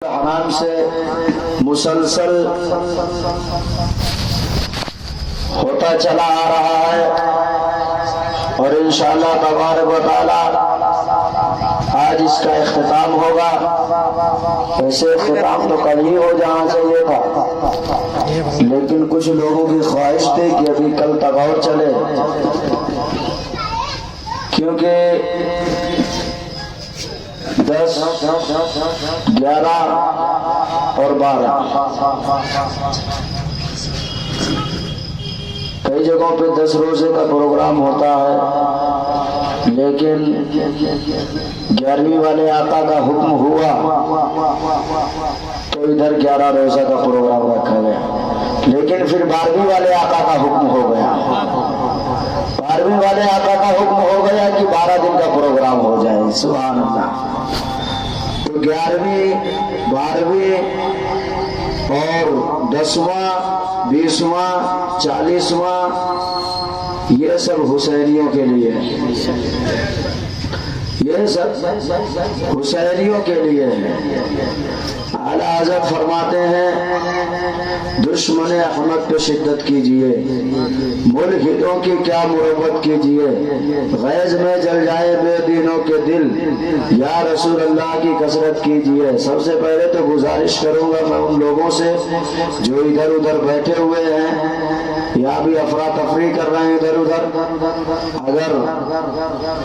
حنان سے مسلسل ہوتا چلا آ رہا ہے اور انشاءاللہ تبارک و تعالی آج اس کا اختتام ہوگا۔ ایسے اختتام تو کل ہی ہو جانا چاہیے تھا، لیکن کچھ لوگوں کی خواہش تھی کہ ابھی کل تک اور چلے، کیونکہ 10، 11 اور 12 کئی جگہوں پہ 10 روزے کا پروگرام ہوتا ہے، لیکن 11ویں والے آقا کا حکم ہوا تو ادھر 11 روزہ کا پروگرام رکھا گیا، لیکن پھر 12ویں والے آقا کا حکم ہو گیا، 12ویں والے آقا کا حکم ہو گیا کہ 12 دن کا پروگرام ہو جائے۔ سبحان اللہ۔ تو 11ویں، 12ویں اور 10واں، 20واں، 40واں یہ سب حسینیوں کے لیے، یہ سب حسینیوں کے لیے ہے۔ اعلیٰ حضرت فرماتے ہیں دشمن احمد پہ شدت کیجئے، ملحدوں کی کیا مربت کیجئے، غیظ میں جل جائے بے دینوں کے دل، یا رسول اللہ کی کثرت کیجئے۔ سب سے پہلے تو گزارش کروں گا میں ان لوگوں سے جو ادھر ادھر بیٹھے ہوئے ہیں یا بھی افراتفری کر رہے ہیں ادھر ادھر، اگر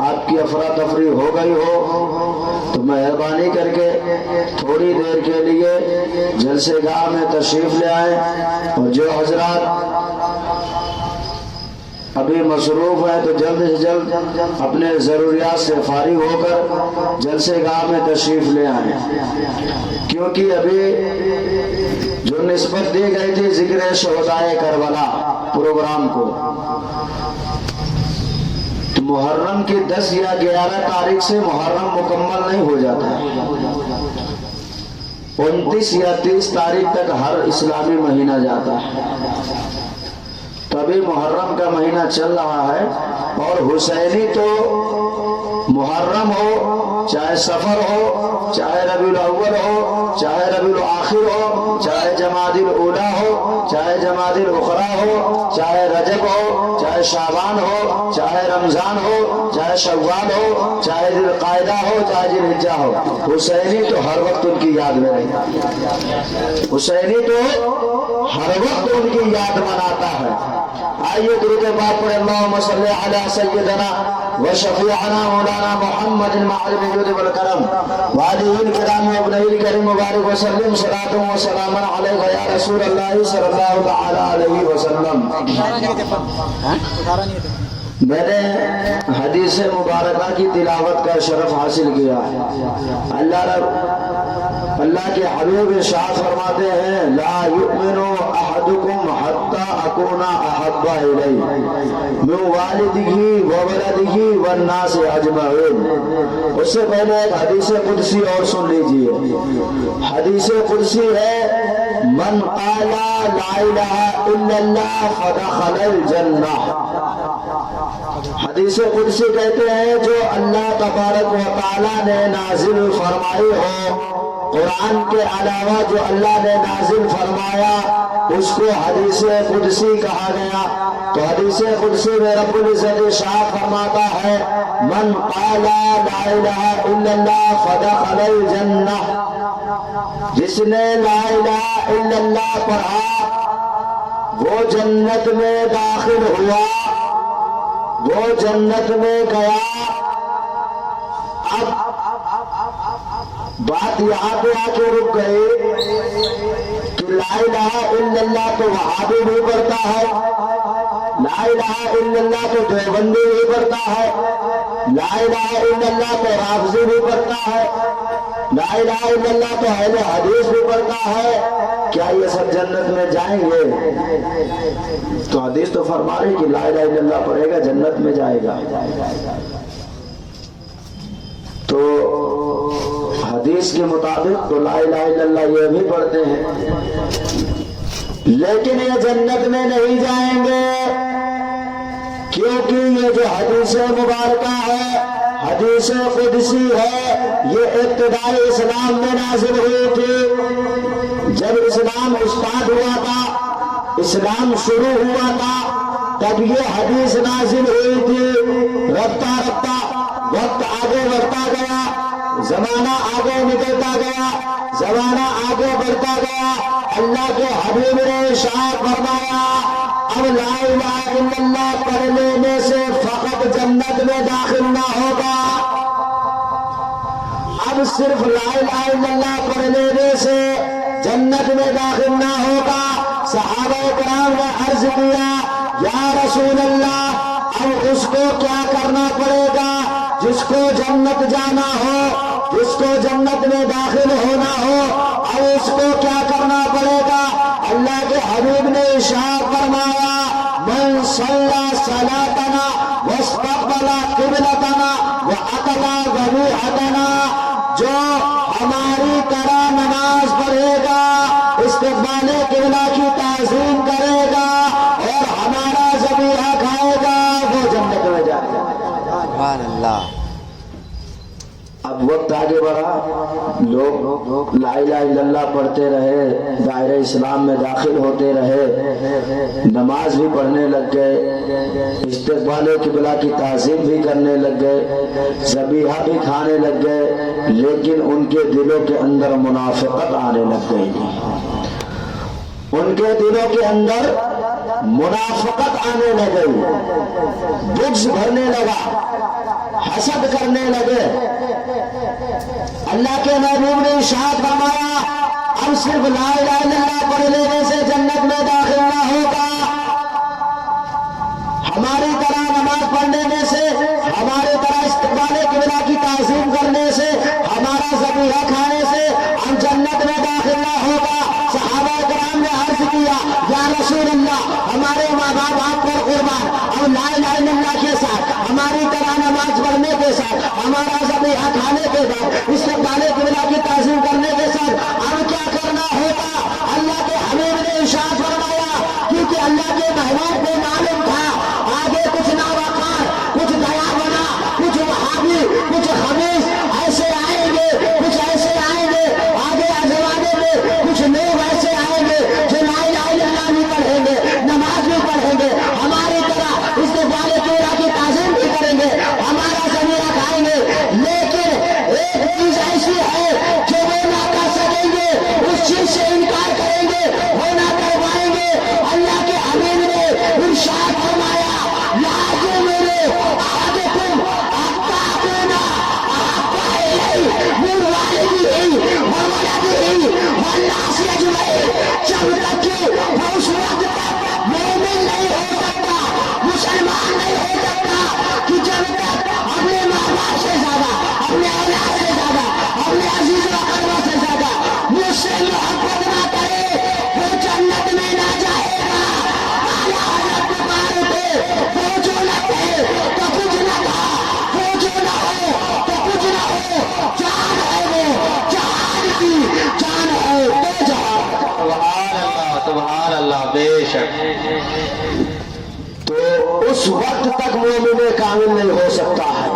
آپ کی افراتفری ہو گئی ہو تو مہربانی کر کے تھوڑی دیر کے لیے جلسے گاہ میں تشریف لے آئیں، اور جو حضرات ابھی مصروف ہیں تو جلد سے جلد اپنے ضروریات سے فارغ ہو کر جلسے گاہ میں تشریف لے آئیں، کیونکہ ابھی جو نسبت دی گئی تھی ذکر شہدائے کربلا پروگرام کو، تو محرم کی 10 یا 11 تاریخ سے محرم مکمل نہیں ہو جاتا، 29 یا 30 تاریخ تک ہر اسلامی مہینہ جاتا ہے، تبھی محرم کا مہینہ چل رہا ہے۔ اور حسینی تو محرم ہو، چاہے سفر ہو، چاہے ربیع الاول ہو، چاہے ربیع الاخر ہو، چاہے جمادی الاولی ہو، چاہے جمادی الاخری ہو، چاہے رجب ہو، چاہے شعبان ہو، چاہے رمضان ہو، چاہے شوال ہو، چاہے ذی القعدہ ہو، چاہے ذی الحجہ ہو، حسینی تو ہر وقت ان کی یاد میں رہتا ہے، حسینی تو ہر وقت ان کی یاد مناتا ہے۔ آئیے درود پاک پڑھیں، اللہم صلی علی سیدنا و شفیعنا مولانا محمد المعلم الجود والکرم وآلہ الکرام وابنہ الکریم مبارک وسلم، صلاۃ و سلام علیک یا رسول اللہ صلی اللہ تعالی علیہ وسلم۔ میں نے حدیث مبارکہ کی تلاوت کا شرف حاصل کیا۔ اللہ کے حبیب ارشاد فرماتے ہیں لا یؤمن احدکم حتی اکون احب الیہ من والدہ وولدہ والناس اجمعین۔ اس سے پہلے ایک حدیث قدسی اور سن لیجئے۔ حدیث قدسی ہے من قال لا الہ الا اللہ فدخل الجنہ۔ حدیث قدسی کہتے ہیں جو اللہ تبارک و تعالی نے نازل فرمائی ہو، قرآن کے علاوہ جو اللہ نے نازل فرمایا اس کو حدیث قدسی کہا گیا۔ تو حدیث قدسی میں رب العزت ارشاد فرماتا ہے من قال لا الہ الا اللہ فدخل الجنہ، جس نے لا الہ الا اللہ پڑھا وہ جنت میں داخل ہوا، وہ جنت میں گیا۔ اب بات یہاں پہ آ کے رک گئی کہ لا الہ الا اللہ تو وہابی بھی پڑھتا ہے، لا الہ الا اللہ تو دیوبندی بھی پڑھتا ہے، لا الہ الا اللہ تو رافضی بھی پڑھتا ہے، لا الہ الا اللہ تو اہل حدیث بھی پڑھتا ہے، کیا یہ سب جنت میں جائیں گے؟ تو حدیث تو فرما رہی کہ لا الہ الا اللہ پڑھے گا جنت میں جائے گا۔ تو حدیث کے مطابق تو لا الہ الا اللہ یہ بھی پڑھتے ہیں، لیکن یہ جنت میں نہیں جائیں گے، کیونکہ یہ جو حدیث مبارکہ ہے حدیث قدسی ہے، یہ ابتدائی اسلام میں نازل ہوئی تھی۔ جب اسلام اسٹارٹ ہوا تھا، اسلام شروع ہوا تھا، تب یہ حدیث نازل ہوئی تھی۔ رفتہ رفتہ وقت آگے بڑھتا گیا، زمانہ آگے نکلتا گیا، زمانہ آگے بڑھتا گیا، اللہ کے حبیب نے ارشاد فرمایا اب لا الہ الا اللہ پڑھ لینے سے فقط جنت میں داخل نہ ہوگا، اب صرف لا الہ الا اللہ پڑھ لینے سے جنت میں داخل نہ ہوگا۔ صحابہ کرام نے عرض کیا یا رسول اللہ اب اس کو کیا کرنا پڑے گا؟ جس کو جنت جانا ہو، جس کو جنت میں داخل ہونا ہو، اب اس کو کیا کرنا پڑے گا؟ اللہ کے حبیب نے ارشاد فرمایا من صلی صلاتنا واستقبل قبلتنا واکل ذبیحتنا، جو ہماری طرح نماز پڑھے گا، استقبال قبلہ کی تعظیم کرے گا اور ہمارا ذبیحہ کھائے گا، وہ جنت میں جائے گا۔ سبحان اللہ۔ اب وقت آگے بڑھا، لوگ لا الہ الا اللہ پڑھتے رہے، دائرہ اسلام میں داخل ہوتے رہے، نماز بھی پڑھنے لگ گئے، استقبال قبلہ کی تعظیم بھی کرنے لگ گئے، ذبیحہ بھی کھانے لگ گئے، لیکن ان کے دلوں کے اندر منافقت آنے لگ گئی، ان کے دلوں کے اندر منافقت آنے لگی، بغض بھرنے لگا، حسد کرنے لگے۔ اللہ کے محبوب نے ارشاد فرمایا اب صرف لا الہ الا اللہ پڑھ لینے سے جنت میں داخل نہ ہوگا، ہماری طرح نماز پڑھنے سے، ہماری طرح استقبال قبلہ کی تعظیم کرنے سے، ہمارا ذبیحہ کھانے سے ہم جنت میں داخل نہ ہوگا۔ صحابہ کرام نے عرض کیا یا رسول اللہ ہمارے ماں باپ آپ پر قربان، اب لا الہ الا اللہ کے ساتھ، ہماری طرح نماز پڑھنے کے ساتھ، ہمارا ذبیحہ کھانے کے بعد، استقبال قبلہ کی تعظیم کرنے کے ساتھ اب کیا کرنا ہوگا؟ اللہ کے حبیب نے ارشاد فرمایا کیونکہ اللہ کے محبوب کو معلوم تھا آگے کچھ ناوقار، کچھ دیا بنا، کچھ وہابی، کچھ خبیث ایسے آئیں گے، کچھ ایسے آئیں گے آگے زمانے میں، کچھ لوگ ایسے آئیں گے جو لا الہ الا اللہ بھی پڑھیں گے، نماز بھی پڑھیں گے، ہماری طرح استقبال قبلہ کی تعظیم بھی کریں گے، ہمارا ذبیحہ کھائیں گے، لیکن ایک چیز ایسی ہے جو وہ نہ کر سکیں گے، اس چیز سے انکار کریں گے، وہ نہ کر پائیں گے۔ اللہ کے حبیب نے ارشاد فرمایا لازم میرے احدکم اتقوا احب الیہ من والدہ وولدہ والناس اجمعین، جب تک کہ وہ اس وقت تک مومن نہیں ہو سکتا، مسلمان نہیں ہو سکتا کہ جب تک اپنے ماں باپ سے زیادہ، اپنے اولاد سے زیادہ، اپنے عزیز و اقربا سے زیادہ مجھ سے محبت نہ کرے، وہ جنت میں نہ جائے گا۔ اعلیٰ حضرت پکارے تھے وہ جو نہ کہے تو کچھ نہ کہا، وہ جو نہ ہو تو کچھ نہ ہو، جان ہے وہ جہان کی، جان ہے تو جہان۔ سبحان اللہ، سبحان اللہ، بے شک۔ تو اس وقت تک مومن کامل نہیں ہو سکتا ہے،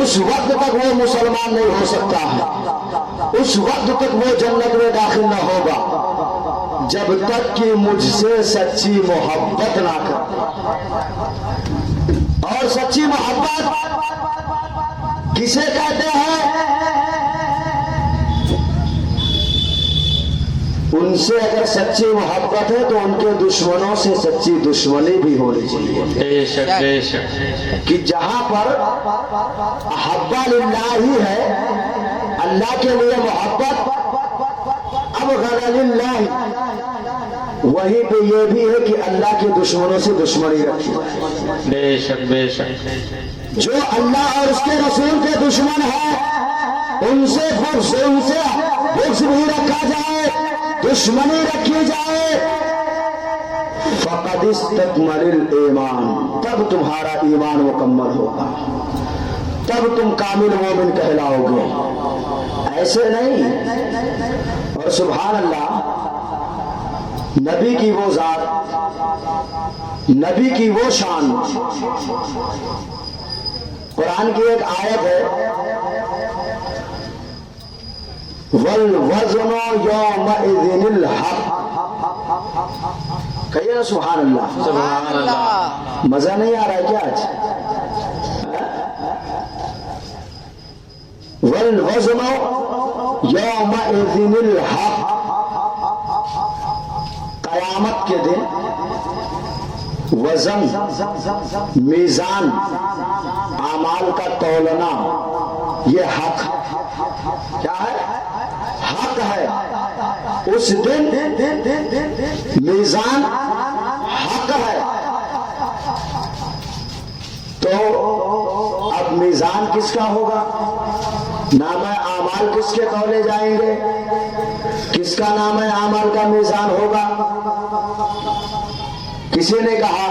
اس وقت تک وہ مسلمان نہیں ہو سکتا ہے، اس وقت تک وہ جنت میں داخل نہ ہوگا جب تک کہ مجھ سے سچی محبت نہ کر۔ اور سچی محبت کسے کہتے ہیں؟ ان سے اگر سچی محبت ہے تو ان کے دشمنوں سے سچی دشمنی بھی ہونی چاہیے۔ بے شک، بے شک۔ کہ جہاں پر احب للہ ہی ہے، اللہ کے لیے محبت، اب غیر للہ، وہیں پہ یہ بھی ہے کہ اللہ کے دشمنوں سے دشمنی رکھی۔ بے شک، بے شک۔ جو اللہ اور اس کے رسول کے دشمن ہیں ان سے بغض بھی رکھا جائے، دشمنی رکھی جائے، فقد استکمل الایمان، تب تمہارا ایمان مکمل ہوگا، تب تم کامل مومن کہلاؤ گے، ایسے نہیں۔ اور سبحان اللہ، نبی کی وہ ذات، نبی کی وہ شان، قرآن کی ایک آیت ہے وَالْوَزْنُ يَوْمَئِذٍ الْحَقُّ، کہیے نا سبحان اللہ۔ سبحان اللہ۔ مزہ نہیں آ رہا ہے کیا آج؟ وَالْوَزْنُ يَوْمَئِذٍ الْحَقُّ، قیامت کے دن وزن، میزان، اعمال کا تولنا، یہ حق کیا ہے؟ حق ہے۔ اس دن میزان حق ہے۔ تو اب میزان کس کا ہوگا؟ نامہ اعمال کس کے تولے جائیں گے؟ کس کا نامہ اعمال کا میزان ہوگا؟ کسی نے کہا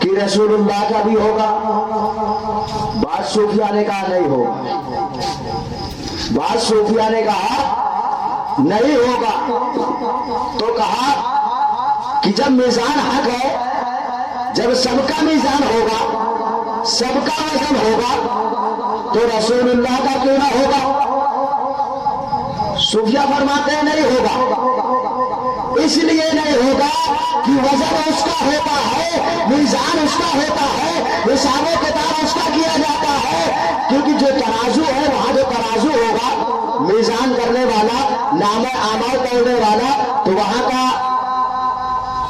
کہ رسول اللہ کا بھی ہوگا، بعض صوفیہ نے کہا نہیں ہوگا، بعض صوفیہ نے کہا نہیں ہوگا۔ تو کہا کہ جب میزان حق ہے، جب سب کا میزان ہوگا، سب کا وزن ہوگا، تو رسول اللہ کا کیوں نہ ہوگا؟ صوفیہ فرماتے ہیں نہیں ہوگا، اس لیے نہیں ہوگا کہ وزن اس کا ہوتا ہے، میزان اس کا ہوتا ہے، حساب و کتاب اس کا کیا جاتا ہے، کیونکہ جو ترازو ہے وہاں جو ترازو ہوگا، میزان کرنے والا، نامہ اعمال کرنے والا، تو وہاں کا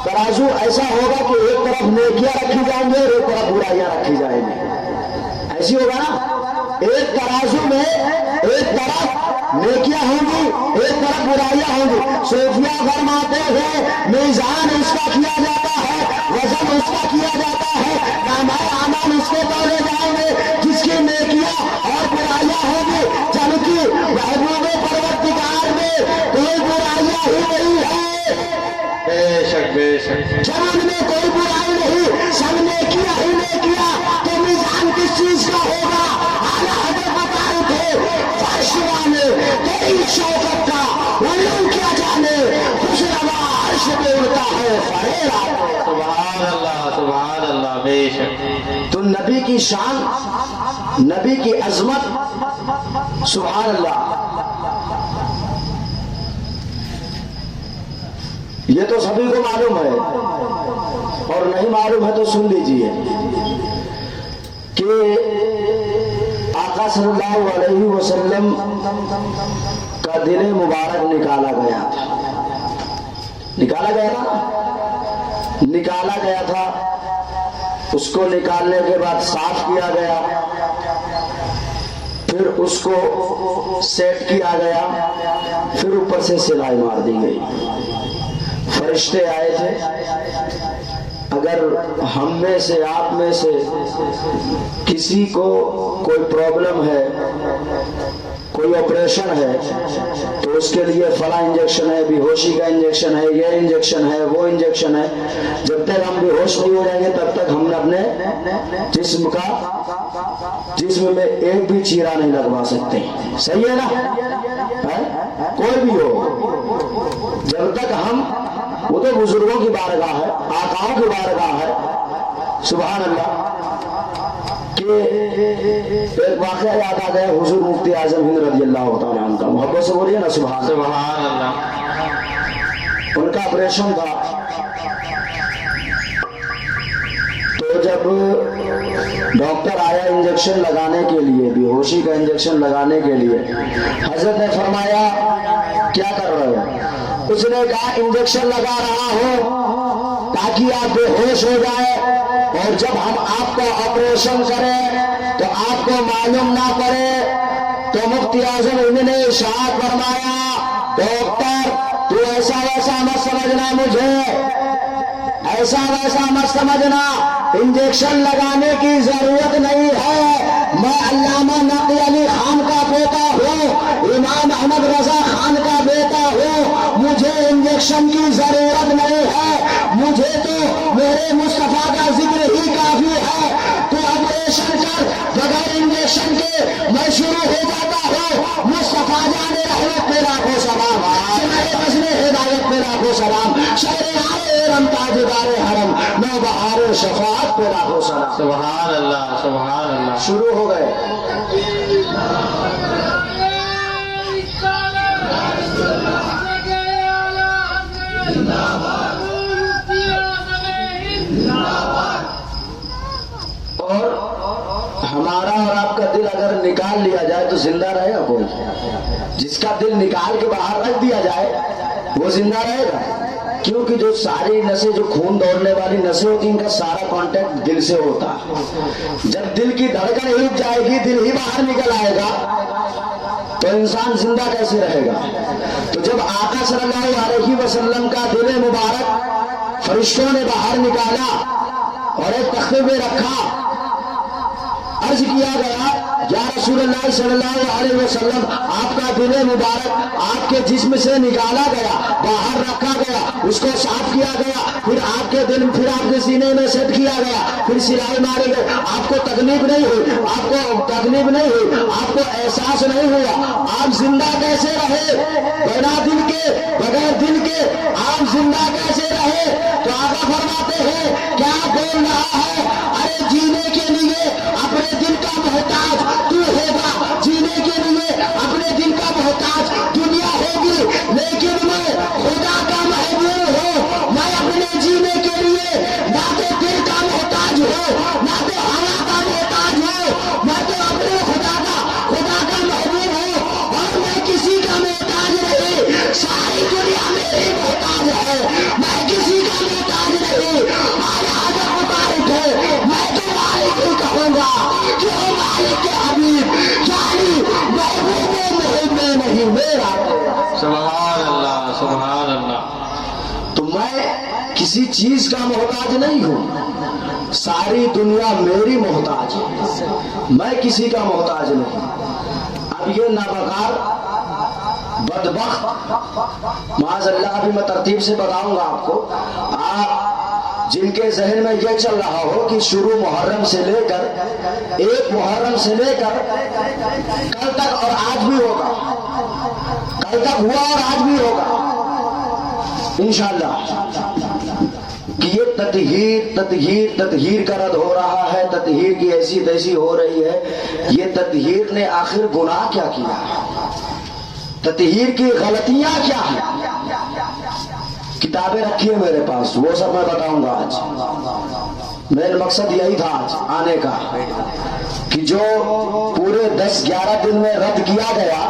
ترازو ایسا ہوگا کہ ایک طرف نیکیاں رکھی جائیں گے اور ایک طرف برائیاں رکھی جائیں گی، ایسی ہوگا نا۔ ایک ترازو میں ایک طرف نیکیاں ہوں گی، ایک طرف برائیاں ہوں گی۔ صوفیہ فرماتے ہیں میزان اس کا کیا جاتا ہے، وزن اس کا کیا جاتا ہے، نامہ اعمال اس کے تولے جائیں گے جس کی نیکیاں اور برائیاں ہوں گی، جبکہ محبوب پروردگار میں کوئی برائیاں ہی نہیں ہے، بے شک بے شک، جب ان میں کوئی برائی نہیں، سب نیکیاں ہی نیکیاں، تو میزان کس چیز کا ہوگا؟ اعلیٰ حضرت بتائے تھے فرش والے تیری شوکت کا علم کیا جانے، خوش روا عرش پہ اڑتا ہے فرشتہ۔ سبحان اللہ سبحان اللہ، بے شک۔ تو نبی کی شان، نبی کی عظمت، سبحان اللہ، یہ تو سبھی کو معلوم ہے، اور نہیں معلوم ہے تو سن لیجئے کہ آقا صلی اللہ علیہ وسلم کا دل مبارک نکالا گیا تھا، نکالا گیا تھا، نکالا گیا تھا، اس کو نکالنے کے بعد صاف کیا گیا، پھر اس کو سیٹ کیا گیا، پھر اوپر سے سلائی مار دی گئی، فرشتے آئے تھے۔ اگر ہم میں سے، آپ میں سے کسی کو کوئی پرابلم ہے، کوئی آپریشن ہے، تو اس کے لیے فلاں انجیکشن ہے، بے ہوشی کا انجیکشن ہے، یہ انجیکشن ہے، وہ انجیکشن ہے، جب تک ہم بے ہوش نہیں ہو جائیں گے تب تک ہم نے اپنے جسم میں ایک بھی چیرا نہیں لگوا سکتے، صحیح ہے نا؟ کوئی بھی ہو، جب تک ہم، وہ تو بزرگوں کی بارگاہ ہے، آقاؤں کی بارگاہ ہے، سبحان اللہ۔ کہ ایک واقعہ یاد آ گیا حضور مفتی اعظم ہند رضی اللہ تعالیٰ عنہ کا، محبت سے بولیے نا سبحان سبحان اللہ۔ ان کا آپریشن تھا، تو جب ڈاکٹر آیا انجیکشن لگانے کے لیے، بے ہوشی کا انجیکشن لگانے کے لیے، حضرت نے فرمایا کیا کر رہے ہو؟ اس نے کہا انجیکشن لگا رہا ہوں تاکہ آپ بے ہوش ہو جائے، اور جب ہم آپ کو آپریشن کریں تو آپ کو معلوم نہ پڑے۔ تو مفتی اعظم انہوں نے ارشاد فرمایا ڈاکٹر تو ایسا ویسا مت سمجھنا، مجھے ایسا ویسا مت سمجھنا، انجیکشن لگانے کی ضرورت نہیں ہے، میں علامہ نقی علی خان کا بیٹا ہوں، امام احمد رضا خان کا بیٹا ہوں، مجھے انجیکشن کی ضرورت نہیں ہے، مجھے تو میرے مصطفیٰ کا ذکر ہی کافی ہے، تو آپریشن کر بغیر انجیکشن کے میں شروع ہو جاتا ہوں، مصطفیٰ جان رحمت پہ لاکھوں سلام، سمائے بزم ہدایت پہ لاکھوں سلام، شہر آئے رم تاجدار حرم، نو بہار شفاعت پہ لاکھوں سلام۔ سبحان اللہ سبحان اللہ. شروع ہو گئے. اور ہمارا اور آپ کا دل اگر نکال لیا جائے تو زندہ رہے گا کوئی؟ جس کا دل نکال کے باہر رکھ دیا جائے وہ زندہ رہے گا؟ کیونکہ جو ساری نسیں، جو خون دوڑنے والی نسیں ہوتی ہیں، ان کا سارا کانٹیکٹ دل سے ہوتا ہے. جب دل کی دھڑکن ہی رک جائے گی، دل ہی باہر نکل آئے گا، تو انسان زندہ کیسے رہے گا؟ تو جب آقا صلی اللہ علیہ وسلم کا دل مبارک فرشتوں نے باہر نکالا اور ایک تختے پہ رکھا، عرض کیا گیا یا رسول اللہ صلی اللہ علیہ وسلم، آپ کا دل مبارک آپ کے جسم سے نکالا گیا، باہر رکھا گیا، اس کو صاف کیا گیا، پھر آپ کے دل، پھر آپ کے سینے میں سیٹ کیا گیا، پھر سلائی ماری گئی، آپ کو تکلیف نہیں ہوئی، آپ کو احساس نہیں ہوا، آپ زندہ کیسے رہے؟ بنا دل کے، بغیر دل کے آپ زندہ کیسے رہے؟ تو آقا فرماتے ہیں کیا بول رہا ہے؟ ارے جینے کے لیے اپنے دل کا محتاج تو ہوگا، جینے کے لیے اپنے دل کا محتاج دنیا ہوگی، لیکن میں خدا کا محبوب ہوں. میں اپنے جینے کے لیے نہ تو دل کا محتاج ہوں، نہ تو ہوا کا محتاج ہوں، میں تو اپنے خدا کا محبوب ہوں، اور میں کسی کا محتاج نہیں. ساری دنیا میری محتاج ہے، میں کسی کا محتاج نہیں. میں تو مالک ہی کہوں گا، کیوں مالک کے حبیب، یعنی محبوب محب میں نہیں میرا. سبحان اللہ سبحان اللہ. تو میں کسی چیز کا محتاج نہیں ہوں، ساری دنیا میری محتاج ہے، میں کسی کا محتاج نہیں. اب یہ نابکار بدبخت، معاذ اللہ، ابھی میں ترتیب سے بتاؤں گا آپ کو. آپ جن کے ذہن میں یہ چل رہا ہو کہ شروع محرم سے لے کر، 1 محرم سے لے کر کل تک اور آج بھی ہوگا، کل تک ہوا اور آج بھی ہوگا انشاءاللہ، کہ یہ تطہیر کا رد ہو رہا ہے، تطہیر کی ایسی تیسی ہو رہی ہے. یہ تطہیر نے آخر گناہ کیا کیا ہے؟ تطہیر کی غلطیاں کیا ہیں؟ کتابیں رکھی ہیں میرے پاس، وہ سب میں بتاؤں گا آج. میرا مقصد یہی تھا آج آنے کا، کہ جو پورے 10-11 دن میں رد کیا گیا،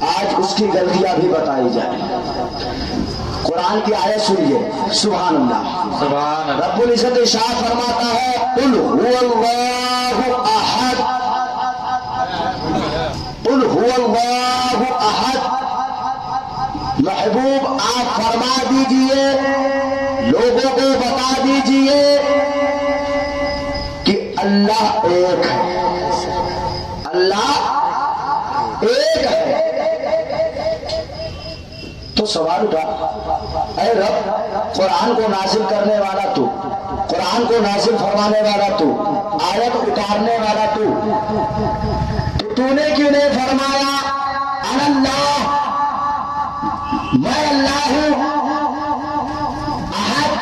آج اس کی غلطیاں بھی بتائی جائیں. قرآن کی آیت سنیے، سبحان اللہ. سبحان اللہ. رب العزت ارشاد فرماتا ہے قل هو اللہ احد، قل هو اللہ احد. محبوب آپ فرما دیجئے، لوگوں کو بتا دیجئے کہ اللہ ایک ہے، اللہ ایک ہے. تو سوال اٹھا، اے رب، قرآن کو نازل کرنے والا تو، قرآن کو نازل فرمانے والا تو، آیت اتارنے والا تو نے کیوں نہیں فرمایا انا اللہ، میں اللہ ہوں، احد،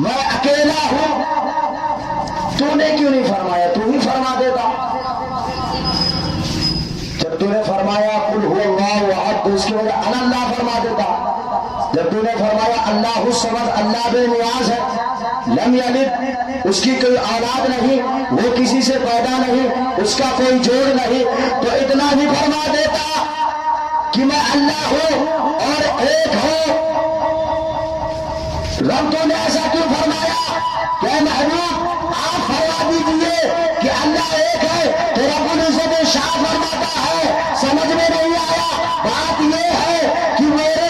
میں اکیلا ہوں؟ تو نے کیوں نہیں فرمایا؟ تو ہی فرما دیتا. جب تو نے فرمایا قل هو اللہ احد، تو اس کی وجہ انا اللہ فرما دیتا. جب تو نے فرمایا اللہ الصمد، اللہ بے نیاز ہے، لم یلد، اس کی کوئی اولاد نہیں، وہ کسی سے پیدا نہیں، اس کا کوئی جوڑ نہیں، تو اتنا بھی فرما دیتا کہ میں اللہ ہوں اور ایک ہوں. رب تو نے ایسا کیوں فرمایا؟ کہ محبوب آپ فرما دیجیے کہ اللہ ایک ہے. تو رب العزت ارشاد فرماتا ہے، سمجھ میں نہیں آیا؟ بات یہ ہے کہ میرے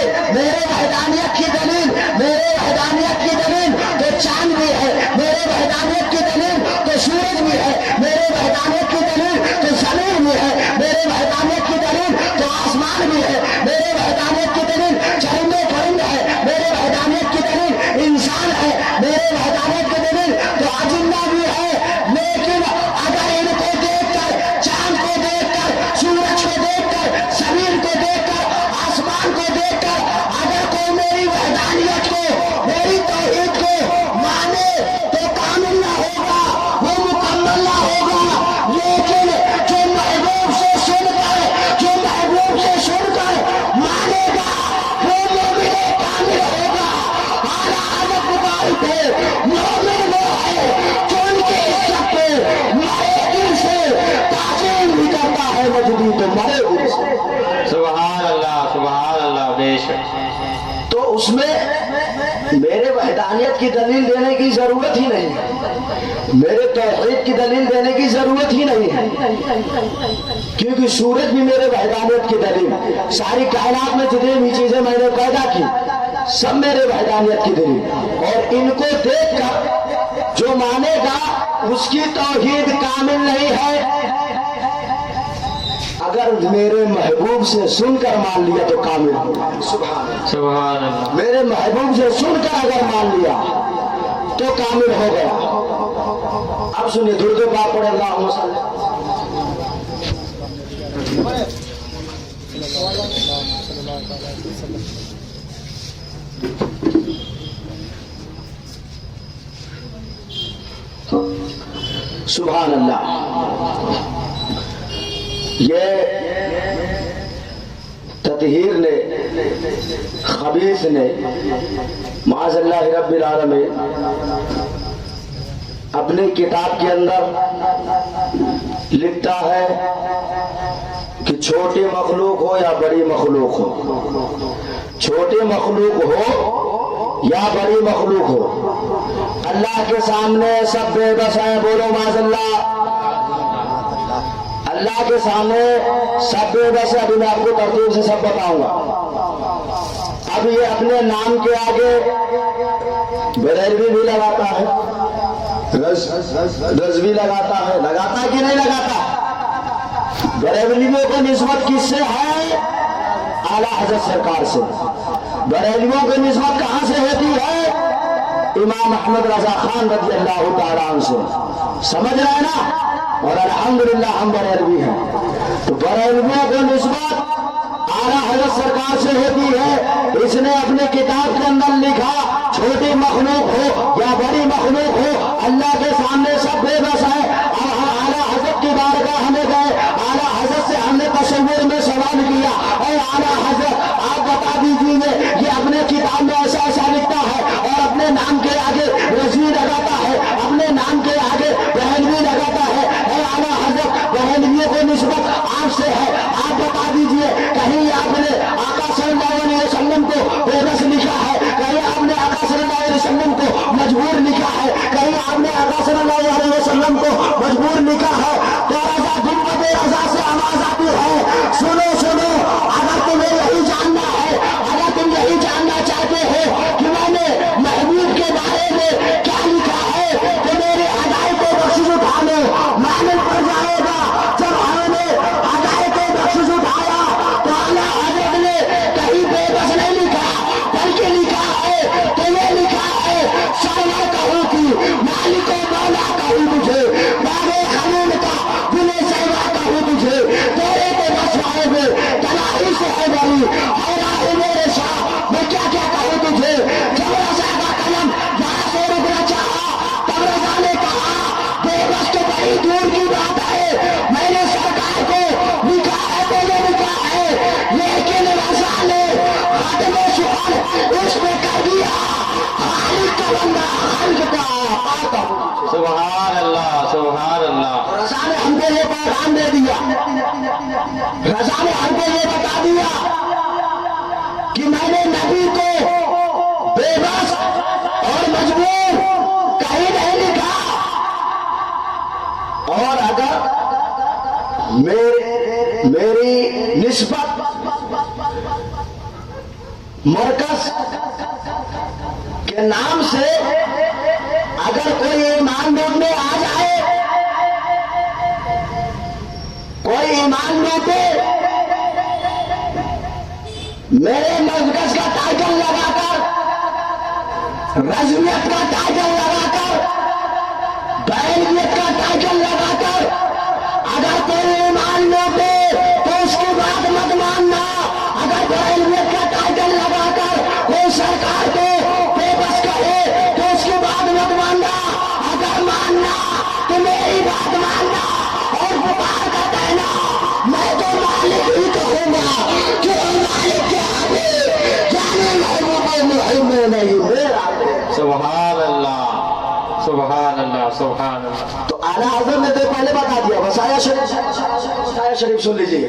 وحدانیت کی دلیل، میرے وحدانیت کی دلیل تو چاند بھی ہے، میرے وحدانیت کی دلیل تو سورج بھی ہے، میرے وحدانیت کی دلیل تو زمین بھی ہے، میرے وحدانیت کی دلیل تو آسمان بھی ہے، میرے وحدانیت کی دلیل چرندے پرند ہے، میرے وحدانیت کی دلیل انسان ہے، میرے وحدانیت کی دلیل تو اجنہ بھی ہے. لیکن اگر ان کو دیکھ کر، چاند کو دیکھ کر، سورج کو دیکھ کر، زمین کو دیکھ کر، آسمان کو دیکھ کر اگر کوئی میری وحدانیت کو، میری توحید کو مانے تو قانون سبحان اللہ بے شک. تو اس میں میرے وحدانیت کی دلیل دینے کی ضرورت ہی نہیں ہے، میرے توحید کی دلیل دینے کی ضرورت ہی نہیں ہے، کیونکہ سورج بھی میرے وحدانیت کی دلیل، ساری کائنات میں جتنی بھی چیزیں میں نے پیدا کی سب میرے وحدانیت کی دلیل، اور ان کو دیکھ کر جو مانے گا اس کی توحید کامل نہیں ہے، اگر میرے محبوب سے سن کر مان لیا تو کامل ہوگا. سبحان اللہ. میرے محبوب سے سن کر اگر مان لیا تو کامل ہو گیا. اب سنیے درود پاک پڑھے اللہم صلی. سبحان اللہ. یہ تطہیر نے، خبیث نے، معاذ اللہ رب العالمین اپنی کتاب کے اندر لکھتا ہے کہ چھوٹی مخلوق ہو یا بڑی مخلوق ہو، چھوٹی مخلوق ہو یا بڑی مخلوق ہو، اللہ کے سامنے سب بے بس ہیں. بولو معاذ اللہ. اللہ کے سامنے سب بے بس ہے. ابھی میں آپ کو ترتیب سے سب بتاؤں گا. اب یہ اپنے نام کے آگے بریلوی بھی لگاتا ہے، رضوی لگاتا ہے، لگاتا ہے کہ نہیں لگاتا؟ بریلویوں کو نسبت کس سے ہے؟ اعلیٰ حضرت سرکار سے. بریلویوں کی نسبت کہاں سے ہوتی ہے؟ امام احمد رضا خان رضی اللہ تعالیٰ عنہ سے. سمجھ رہے ہیں نا؟ اور الحمدللہ ہم بریلوی ہیں. تو بریلویوں کو نسبت اعلیٰ حضرت سرکار سے ہوتی ہے. اس نے اپنے کتاب کے اندر لکھا چھوٹی مخلوق ہو یا بڑی مخلوق ہو اللہ کے سامنے سب بے بس ہے. اعلیٰ حضرت کی بارگاہ ہمیں گئے، اعلیٰ حضرت سے ہم نے تصور میں سوال کیا، اے اعلیٰ حضرت آپ بتا دیجیے یہ اپنے کتاب میں ایسا ایسا لکھتا ہے اور اپنے نام کے آگے رضوی لگاتا ہے، اپنے نام کے آگے بریلوی لگاتا ہے. اے اعلیٰ حضرت بریلویوں کو نسبت آپ سے ہے، آپ بتا دیجئے کہیں آپ نے آقا صلی اللہ علیہ وسلم کو بے بس لکھا ہے، کہیں آپ نے آقا صلی اللہ علیہ وسلم کو مجبور لکھا ہے، کہیں آپ نے آقا صلی اللہ علیہ وسلم کو مجبور لکھا ہے. تو رضا گنبد رضا سے آواز آتی ہے، سنو سنو، اگر تمہیں یہی جاننا ہے، اگر تم یہی جاننا چاہتے ہو کہ میں نے محبوب کے بارے میں کیا لکھا ہے تو میرے ہدایت کو بخشش اٹھا لو. معلوم پڑ جائے گا جب ہم نے ہدایت کو بخشش اٹھایا تو اعلیٰ حضرت نے کہیں بے بس نہیں لکھا بلکہ لکھا ہے، تمہیں لکھا ہے سارا کہوں کی مالک و مولا کہوں تجھے، باغے خلیل کا دل سیوا کہوں تجھے، تیرے کو بسوائے میں تلائی سے ہے بری اور آئے میرے شاہ میں کیا کیا کہوں تجھے. جب رضا کا قلم یہاں سے رکنا چاہا تب رضا نے کہا بے بس تو بڑی دور کی بات ہے، میں نے سرکار کو لکھا ہے تو یہ لکھا ہے، لیکن رضا نے ختم سوال اس میں کر دیا خالق کا بندہ خالق کا آقا. سبحان اللہ سبحان اللہ. رضا نے ہم کو یہ پیغام دے دیا، رضا نے ہم کو یہ بتا دیا کہ میں نے نبی کو بے بس اور مجبور کہیں نہیں لکھا. اور اگر میری نسبت مرکز کے نام سے اگر کوئی ایمان ڈھونڈنے آ جائے، کوئی ایمان ڈھونڈے میرے مرکز کا ٹائٹل لگا کر، رضویت کا ٹائٹل لگا کر، بریلویت کا ٹائٹل لگا کر اگر کوئی ایمان ڈھونڈے تو اس کی بات مت ماننا. اگر بریلویت کا ٹائٹل لگا کر کوئی سرکار کو بے بس کہے تو اس کی بات مت ماننا. اگر ماننا تو میری بات ماننا اور پکار کر کہنا میں تو مالک ہی کہوں گا، جو مالک کے آگے جانے محبوب میں نہیں میرا. سبحان اللہ سبحان اللہ سبحان اللہ. تو اعلیٰ حضرت نے تو پہلے بتا دیا. وصایا شریف سن لیجیے.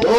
2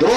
2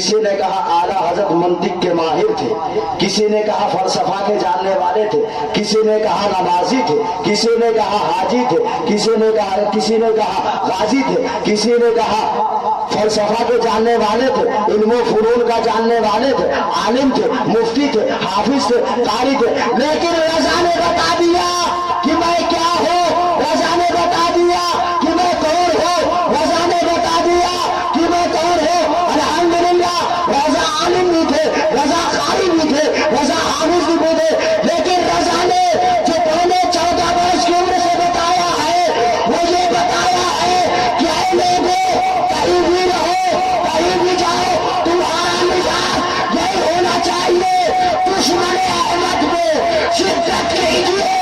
کسی نے کہا اعلیٰ حضرت منطق کے ماہر تھے، کسی نے کہا فلسفہ کے جاننے والے تھے، کسی نے کہا نمازی تھے، کسی نے کہا حاجی تھے، کسی نے کہا غازی تھے، کسی نے کہا فلسفہ کے جاننے والے تھے، علم و فنون کا جاننے والے تھے، عالم تھے، مفتی تھے، حافظ تھے، قاری تھے، لیکن رضا نے بتا دیا کہ میں کیا ہوں، رضا نے بتا دیا کہ میں کون ہوں، رضا نے بتا دیا کہ میں کون ہوں۔ الحمدللہ رضا عالم بھی تھے، رضا قاری بھی تھے، رضا حافظ بھی تھے، لیکن رضا نے جو 14.25 برس کی عمر سے بتایا ہے وہ یہ بتایا ہے کہ اے لوگوں کہیں بھی رہو، کہیں بھی جاؤ، تمہارا مزاج یہی ہونا چاہیے، دشمن احمد میں شدت کیجیے،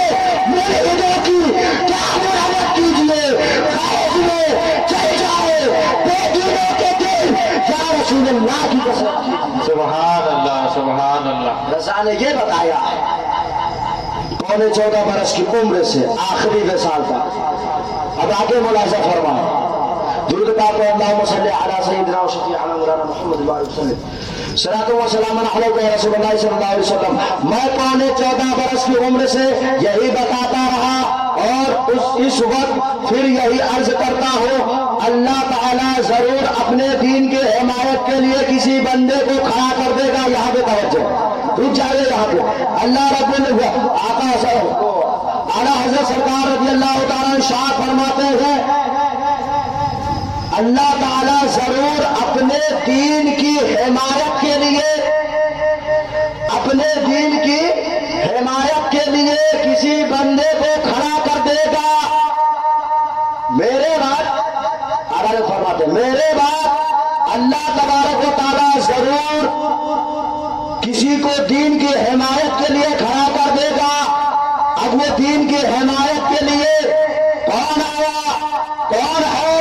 ملحدوں کی کیا مرحمت کیجیے، غیظ میں چل جاؤ، بے دینوں کے دل یا رسول اللہ کی قسم کیجیے۔ سبحان اللہ سبحان اللہ۔ رضا نے یہ بتایا ہے 14.25 برس کی عمر سے آخری وصال تک۔ اب آگے ملاحظہ فرمائیں، درود پاک اللہم صلی علی سیدنا و شفیعنا مولانا محمد وسلم، صلاۃ و سلام علیک یا رسول اللہ صلی اللہ علیہ وسلم۔ میں 14.25 برس کی عمر سے یہی بتاتا رہا اور اس وقت پھر یہی عرض کرتا ہوں، اللہ تعالیٰ ضرور اپنے دین کے حمایت کے لیے کسی بندے کو کھڑا کر دے گا۔ یہاں پہ توجہ رک جائے، یہاں پہ اللہ رب آقا اعلیٰ حضرت سرکار رضی اللہ تعالیٰ ارشاد فرماتے ہیں، اللہ تعالیٰ ضرور اپنے دین کی حمایت کے لیے، اپنے دین کی حمایت کے لیے کسی بندے کو کھڑا کر دے گا۔ میرے بعد فرماتے میرے بعد اللہ تبارک و تعالیٰ ضرور کسی کو دین کی حمایت کے لیے کھڑا کر دے گا۔ اب وہ دین کی حمایت کے لیے کون آیا، کون ہے؟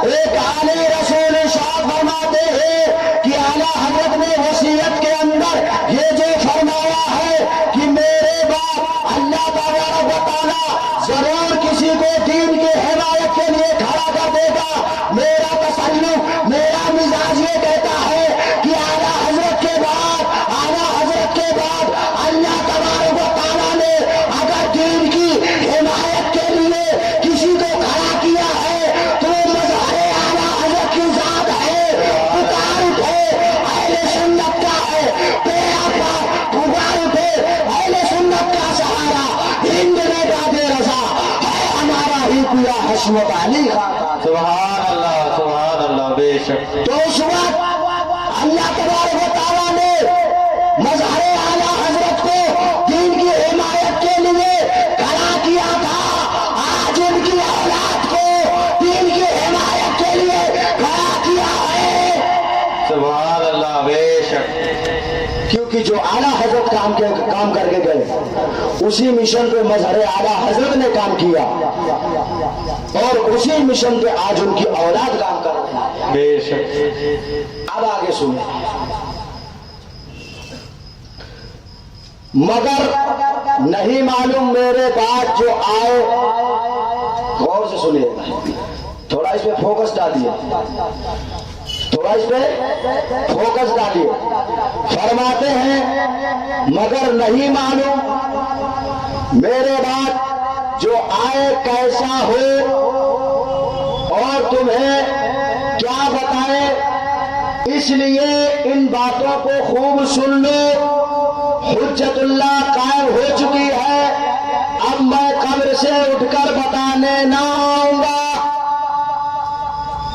ایک اعلی رسول ارشاد فرماتے ہیں کہ اعلیٰ حضرت نے وصیت کے اندر یہ جو فرمایا ہے کہ میرے بعد اللہ تبارک و تعالیٰ ضرور کسی کو دین کی حمایت کے لیے کھڑا کر دے گا۔ میرا تسلم، میرا مزاج یہ کہتا ہے کہ اعلیٰ حضرت کے بعد اللہ تبارک و تعالیٰ نے اگر دین کی حمایت کے لیے کسی کو کھڑا کیا ہے تو مظہر اعلیٰ حضرت کی ذات ہے، پکار اٹھے اہل سنت کا ہے، پکار اٹھے اہل سنت کا سہارا، ہند میں باد رضا ہے ہمارا ہی پورا حشمت علی خاکہ۔ سبحان اللہ بے شک۔ تو اس وقت اللہ تبارک و تعالیٰ نے مظہر اعلیٰ حضرت کو دین کی حمایت کے لیے کھڑا کیا تھا، آج ان کی اولاد کو دین کی حمایت کے لیے کھڑا کیا ہے۔ سبحان اللہ بے شک۔ کیونکہ جو اعلیٰ حضرت کام کر کے گئے اسی مشن پہ مظہر اعلیٰ حضرت نے کام کیا اور اسی مشن پہ آج ان کی اولاد کام کر رہی ہے۔ بے شک۔ اب آگے سنیں، مگر نہیں معلوم میرے بعد جو آئے، غور سے سنیے، تھوڑا اس پہ فوکس ڈالیے، تھوڑا اس پہ فوکس ڈالیے۔ فرماتے ہیں مگر نہیں معلوم میرے بعد جو آئے کیسا ہو اور تمہیں کیا بتائے، اس لیے ان باتوں کو خوب سن لو۔ حجت اللہ قائم ہو چکی ہے، اب میں قبر سے اٹھ کر بتانے نہ آؤں گا۔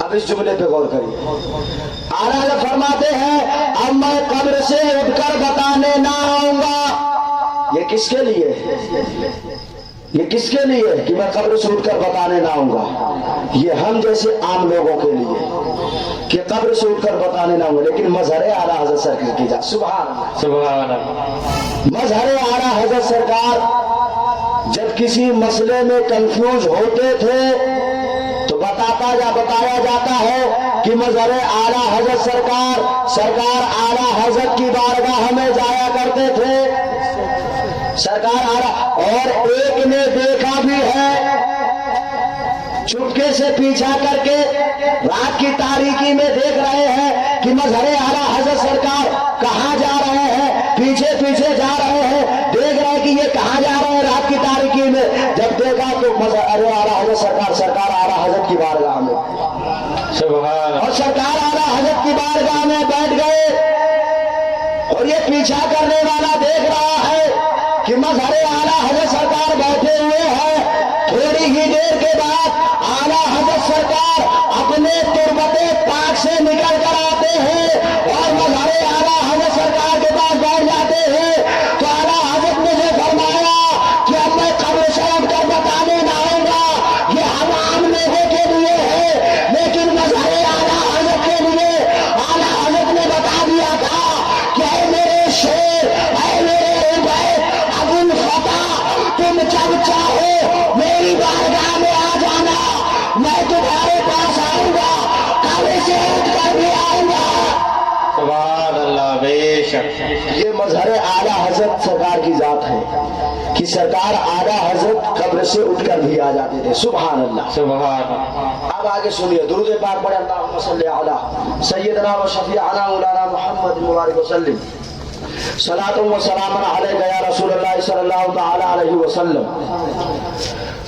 اب اس جملے پہ غور کریے، اعلیٰ حضرت فرماتے ہیں اب میں قبر سے اٹھ کر بتانے نہ آؤں گا۔ یہ کس کے لیے؟ یہ کس کے لیے کہ میں قبر سے اٹھ کر بتانے نہ آؤں گا؟ یہ ہم جیسے عام لوگوں کے لیے کہ قبر سے اٹھ کر بتانے نہ آؤں گا، لیکن مظہر اعلیٰ حضرت سرکار کی جا سبحان اللہ سبحان اللہ۔ مظہر اعلیٰ حضرت سرکار جب کسی مسئلے میں کنفیوز ہوتے تھے تو بتایا جاتا ہے کہ مظہر اعلیٰ حضرت سرکار اعلیٰ حضرت کی بارگاہ میں جایا کرتے تھے، سرکار اعلیٰ، اور ایک نے دیکھا بھی ہے چپکے سے پیچھا کر کے رات کی تاریکی میں دیکھ رہے ہیں کہ مظہر اعلیٰ حضرت سرکار کہاں جا رہے ہیں، پیچھے پیچھے جا رہے ہیں، دیکھ رہے ہیں کہ یہ کہاں جا رہے ہیں رات کی تاریکی میں۔ جب دیکھا تو مظہر اعلیٰ حضرت سرکار اعلیٰ حضرت کی بارگاہ میں، سبحان اور سرکار اعلیٰ حضرت کی بارگاہ میں بیٹھ گئے، اور یہ پیچھا کرنے والا دیکھ رہا ہے کہ مظہر اعلیٰ حضرت سرکار بیٹھے ہوئے ہیں۔ تھوڑی ہی دیر کے بعد اعلیٰ حضرت سرکار اپنے تربت پاک سے نکل کر آتے ہیں اور مظہر اعلیٰ حضرت سرکار کے پاس بیٹھ جاتے ہیں۔ تو اعلیٰ حضرت نے جو فرمایا کہ اب میں قبر سے اٹھ کر بتانے نہ آؤں گا، یہ ہم عام لوگوں کے لیے ہے، لیکن مظہر اعلیٰ حضرت کے لیے اعلیٰ حضرت نے بتا دیا تھا کہ اے میرے شیر، اے میرے عبید ابو الفتح، تم جب چاہو میری بارگاہ میں آ جانا، میں تمہارے پاس آؤں گا، قبر سے اٹھ کر بھی آؤں گا۔ سبحان اللہ، بے شک یہ مظہر اعلیٰ حضرت سرکار کی ذات ہے کہ سرکار اعلیٰ حضرت قبر سے اٹھ کر بھی آ جاتے تھے۔ سبحان اللہ۔ سبحان اللہ۔ اب آگے سنیے، درود پاک پڑھے، اللہم صلی علی سیدنا و شفیعنا مولانا محمد مبارک وسلم، صلاۃ و سلام علیک یا رسول اللہ صلی اللہ تعالی علیہ وسلم۔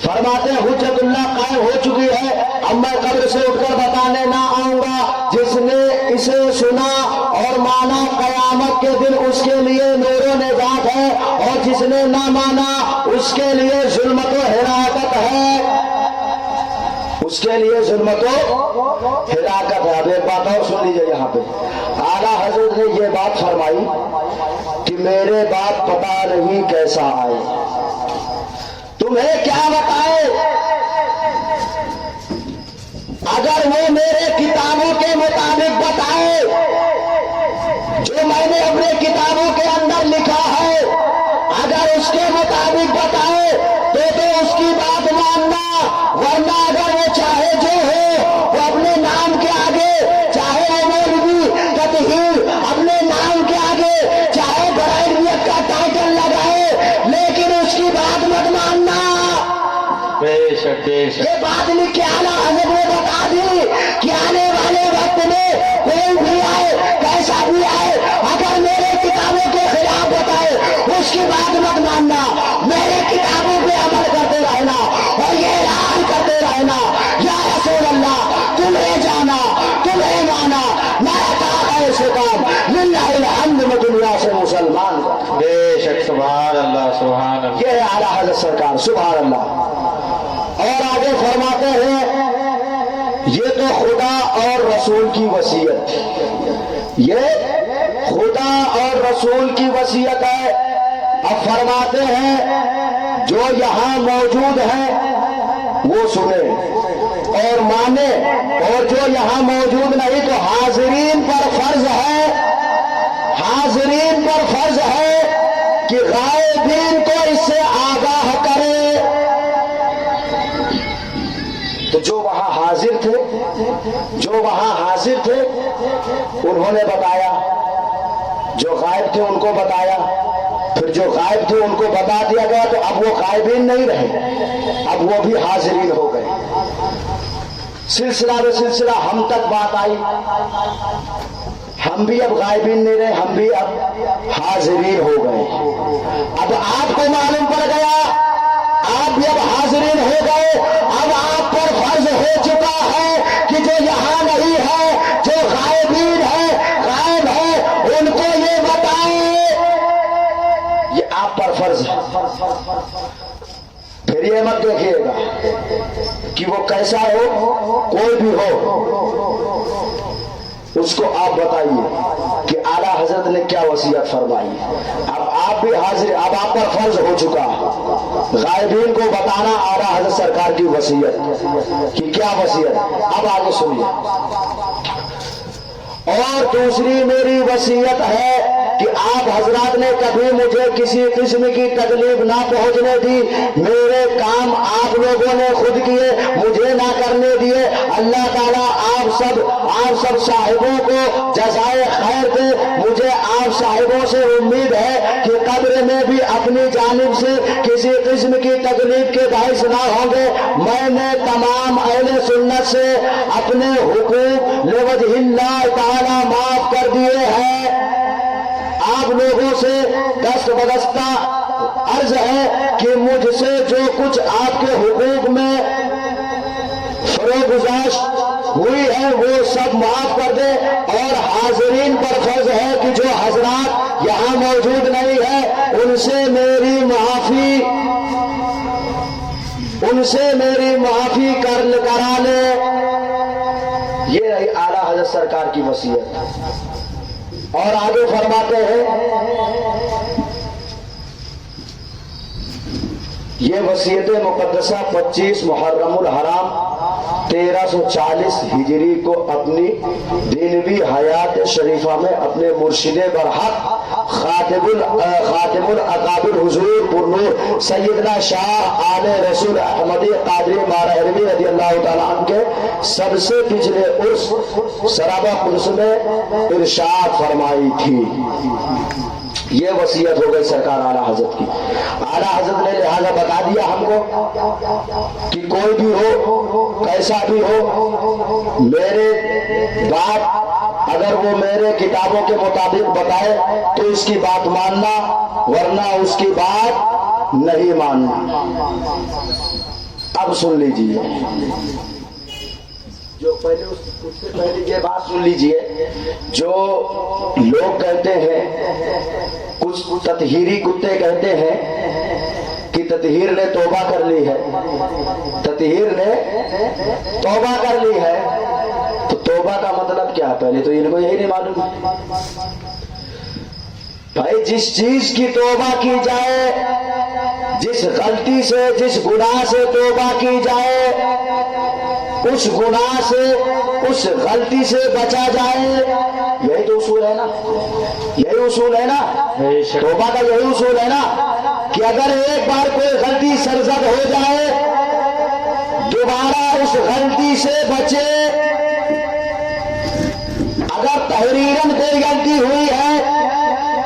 فرماتے ہیں حجت اللہ قائم ہو چکی ہے، اب میں قبر سے اٹھ کر بتانے نہ آؤں گا۔ جس نے اسے سنا اور مانا قیامت کے دن اس کے لیے نور و نجات ہے، اور جس نے نہ مانا اس کے لیے ظلمت و ہلاکت ہے، اس کے لیے ظلمت و ہلاکت ہے۔ اب ایک بات اور سن لیجیے، یہاں پہ اعلیٰ حضرت نے یہ بات فرمائی کہ میرے بعد پتہ نہیں کیسا آئے، تمہیں کیا بتائے، اگر وہ میرے کتابوں کے مطابق بتائے، جو میں نے اپنے کتابوں کے اندر لکھا ہے، اگر اس کے مطابق بتائے تو اس کی بات ماننا، ورنہ اگر وہ چاہے جو ہو، وہ اپنے نام کے آگے چاہے وہ مولوی تطہیر اپنے نام کے آگے چاہے برائیت کا ٹائٹل لگائے، لیکن اس کی بات مت ماننا۔ بے شک بے شک یہ بات لکھ کے اعلیٰ حضرت نے بتا دی کہ آنے والے وقت میں کوئی بھی آئے، کیسا بھی آئے، اگر میرے کتابوں کے خلاف بتائے اس کی بات مت ماننا، میرے کتابوں پہ عمل کرتے رہنا اور یہ اعلان کرتے رہنا، یا رسول اللہ تمہیں جانا، تمہیں مانا، میں تھا ایسے کام للہ الحمد میں دنیا سے مسلمان کا۔ بے شک سبحان اللہ سبحان اللہ۔ یہ ہے اعلیٰ حضرت سرکار، سبحان اللہ۔ اور آگے فرماتے ہیں یہ تو خدا اور رسول کی وصیت، یہ خدا اور رسول کی وصیت ہے۔ اب فرماتے ہیں جو یہاں موجود ہیں وہ سنیں اور مانے، اور جو یہاں موجود نہیں تو حاضرین پر فرض ہے، حاضرین پر فرض ہے کہ غائبین کو اس سے آگاہ کرے۔ تو جو وہاں حاضر تھے، جو وہاں حاضر تھے انہوں نے بتایا، جو غائب تھے ان کو بتایا، پھر جو غائب تھے ان کو بتا دیا گیا، تو اب وہ غائبین نہیں رہے، اب وہ بھی حاضرین ہو گئے۔ سلسلہ بہ سلسلہ ہم تک بات آئی، ہم بھی اب غائبین نہیں رہے، ہم بھی اب حاضرین ہو گئے۔ اب آپ کو معلوم پڑ گیا، آپ بھی اب حاضرین ہو گئے، اب آپ پر فرض ہو چکا ہے کہ جو یہاں نہیں ہے، جو غائبین ہے، غائب ہے، ان کو یہ بتائیں، یہ آپ پر فرض ہے۔ پھر یہ مت دیکھیے گا کہ وہ کیسا ہو، کوئی بھی ہو، اس کو آپ بتائیے کہ اعلیٰ حضرت نے کیا وصیت فرمائی۔ اب آپ بھی حاضر، اب آپ پر فرض ہو چکا غائبین کو بتانا اعلیٰ حضرت سرکار کی وصیت کہ کیا وصیت۔ اب آگے سنیے، اور دوسری میری وصیت ہے کہ آپ حضرات نے کبھی مجھے کسی قسم کی تکلیف نہ پہنچنے دی، میرے کام آپ لوگوں نے خود کیے، مجھے نہ کرنے دیے۔ اللہ تعالیٰ آپ سب صاحبوں کو جزائے خیر دے۔ مجھے آپ صاحبوں سے امید ہے کہ قبر میں بھی اپنی جانب سے کسی قسم کی تکلیف کے باعث نہ ہوں گے۔ میں نے تمام اہل سنت سے اپنے حقوق لوجہ اللہ تعالیٰ معاف کر دیے ہیں۔ آپ لوگوں سے دست بدستہ عرض ہے کہ مجھ سے جو کچھ آپ کے حقوق میں فروگزاشت ہوئی ہے وہ سب معاف کر دے، اور حاضرین پر فرض ہے کہ جو حضرات یہاں موجود نہیں ہے ان سے میری معافی کرا لے۔ یہ رہی اعلیٰ حضرت سرکار کی وصیت۔ اور آگے فرماتے ہیں یہ وصیت مقدسہ 25 محرم الحرام 1340 ہجری کو اپنی دینوی حیات شریفہ میں اپنے مرشد برحق خاتم الاکابر حضور پرنور سیدنا شاہ آل رسول احمدی قادری مارہروی رضی اللہ تعالیٰ عنہ کے سب سے پچھلے عرس سرابہ قدس میں ارشاد فرمائی تھی۔ یہ وصیت ہو گئی سرکار اعلیٰ حضرت کی۔ اعلیٰ حضرت نے لہذا بتا دیا ہم کو کہ کوئی بھی ہو کیسا بھی ہو، میرے بات اگر وہ میرے کتابوں کے مطابق بتائے تو اس کی بات ماننا، ورنہ اس کی بات نہیں ماننا۔ اب سن لیجیے، جو پہلے اس سے پہلے یہ بات سن لیجیے، جو لوگ کہتے ہیں، کچھ تطہیری کتے کہتے ہیں کہ تطہیر نے توبہ کر لی ہے، تطہیر نے توبہ کر لی ہے، تو توبہ کا مطلب کیا ہے؟ پہلے تو ان کو یہی نہیں معلوم۔ بھائی جس چیز کی توبہ کی جائے، جس غلطی سے جس گناہ سے توبہ کی جائے، اس گناہ سے اس غلطی سے بچا جائے، یہی تو اصول ہے نا، یہی اصول ہے نا، توبہ کا یہی اصول ہے نا کہ اگر ایک بار کوئی غلطی سرزد ہو جائے دوبارہ اس غلطی سے بچے۔ اگر تحریراً کوئی غلطی ہوئی ہے،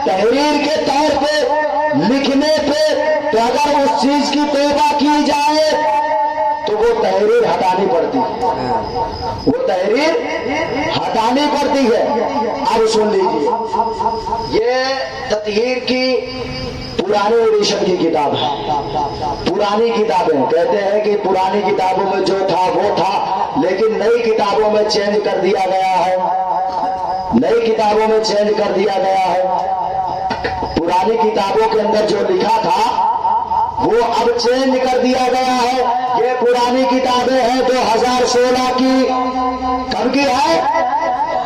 تحریر کے طور پہ لکھنے پہ، تو اگر اس چیز کی توبہ کی جائے تو وہ تحریر ہٹانی پڑتی ہے، وہ تحریر ہٹانی پڑتی ہے۔ اب سن لیجیے، یہ تطہیر کی پرانی ایڈیشن کی کتاب ہے، پرانی کتابیں کہتے ہیں کہ پرانی کتابوں میں جو تھا وہ تھا، لیکن نئی کتابوں میں چینج کر دیا گیا ہے، نئی کتابوں میں چینج کر دیا گیا ہے۔ پرانی کتابوں کے اندر جو لکھا تھا وہ اب چینج کر دیا گیا ہے۔ یہ پرانی کتابیں ہیں 2016 کی، کب کی ہے؟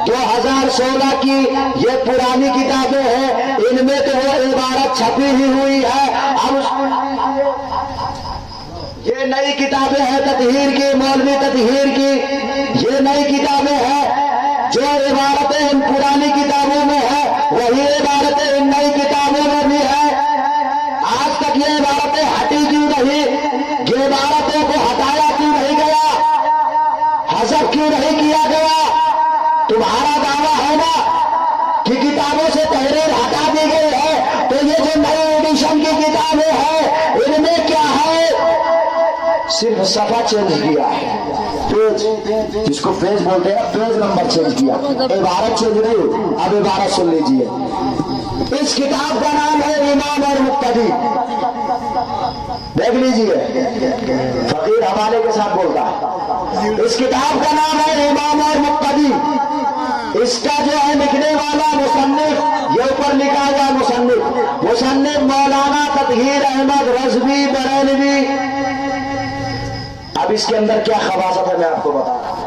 2016 کی یہ پرانی کتابیں ہیں، ان میں تو وہ عبارت چھپی ہی ہوئی ہے۔ اب یہ نئی کتابیں ہیں تطہیر کی، مولوی تطہیر کی، یہ نئی کتابیں ہیں۔ جو عبارتیں ان پرانی کتابوں میں ہیں وہی عبارتیں ان نئی کتابوں میں بھی ہیں۔ آج تک یہ عبارتیں ہٹی کیوں نہیں؟ یہ عبارتوں کو ہٹایا کیوں نہیں گیا؟ حذف کیوں نہیں کیا گیا؟ تمہارا دعویٰ ہے نا کہ کتابوں سے تحریر ہٹا دی گئی ہے، تو یہ جو نئی ایڈیشن کی کتابیں ہیں ان میں کیا ہے؟ صرف صفحہ چینج کیا ہے، پیج، جس کو پیج بولتے ہیں، پیج نمبر چینج کیا، عبارت چینج نہیں ہوئی۔ اب عبارت سن لیجیے، اس کتاب کا نام ہے امام اور مقتدی۔ دیکھ لیجیے، فقیر حوالے کے ساتھ بولتا ہے، اس کتاب کا نام ہے امام اور مقتدی۔ اس کا جو ہے لکھنے والا مصنف، یہ اوپر لکھا ہوا مصنف مولانا تطہیر احمد رضوی بریلوی۔ اب اس کے اندر کیا خباثت ہے میں آپ کو بتا رہا ہوں۔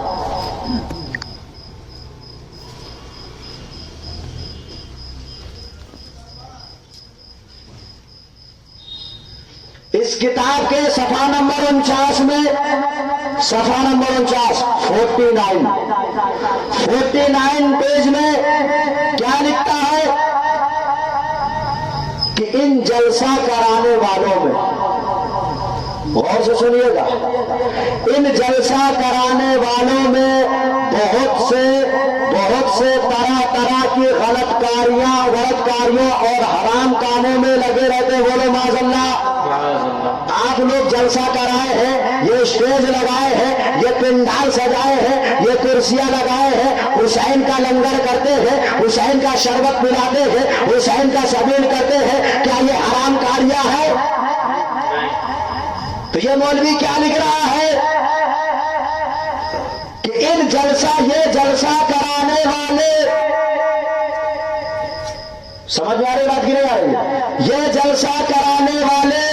اس کتاب کے صفحہ نمبر 49 میں، صفحہ نمبر 49 49 پیج میں کیا لکھتا ہے؟ کہ ان جلسہ کرانے والوں میں، غور سے سنیے گا، ان جلسہ کرانے والوں میں بہت سے طرح طرح کی غلط کاریوں اور حرام کاموں میں لگے رہتے ہیں۔ بولو معاذ اللہ۔ آپ لوگ جلسہ کرائے ہیں، یہ اسٹیج لگائے ہیں، یہ پنڈال سجائے ہیں، یہ کرسیاں لگائے ہیں، حسین کا لنگر کرتے ہیں، حسین کا شربت پلاتے ہیں، حسین کا سبیل کرتے ہیں، کیا یہ حرام کاریاں ہے؟ تو یہ مولوی کیا لکھ رہا ہے کہ یہ جلسہ کرانے والے، سمجھ میں آ رہی بات کی نہیں آ رہی؟ یہ جلسہ کرانے والے،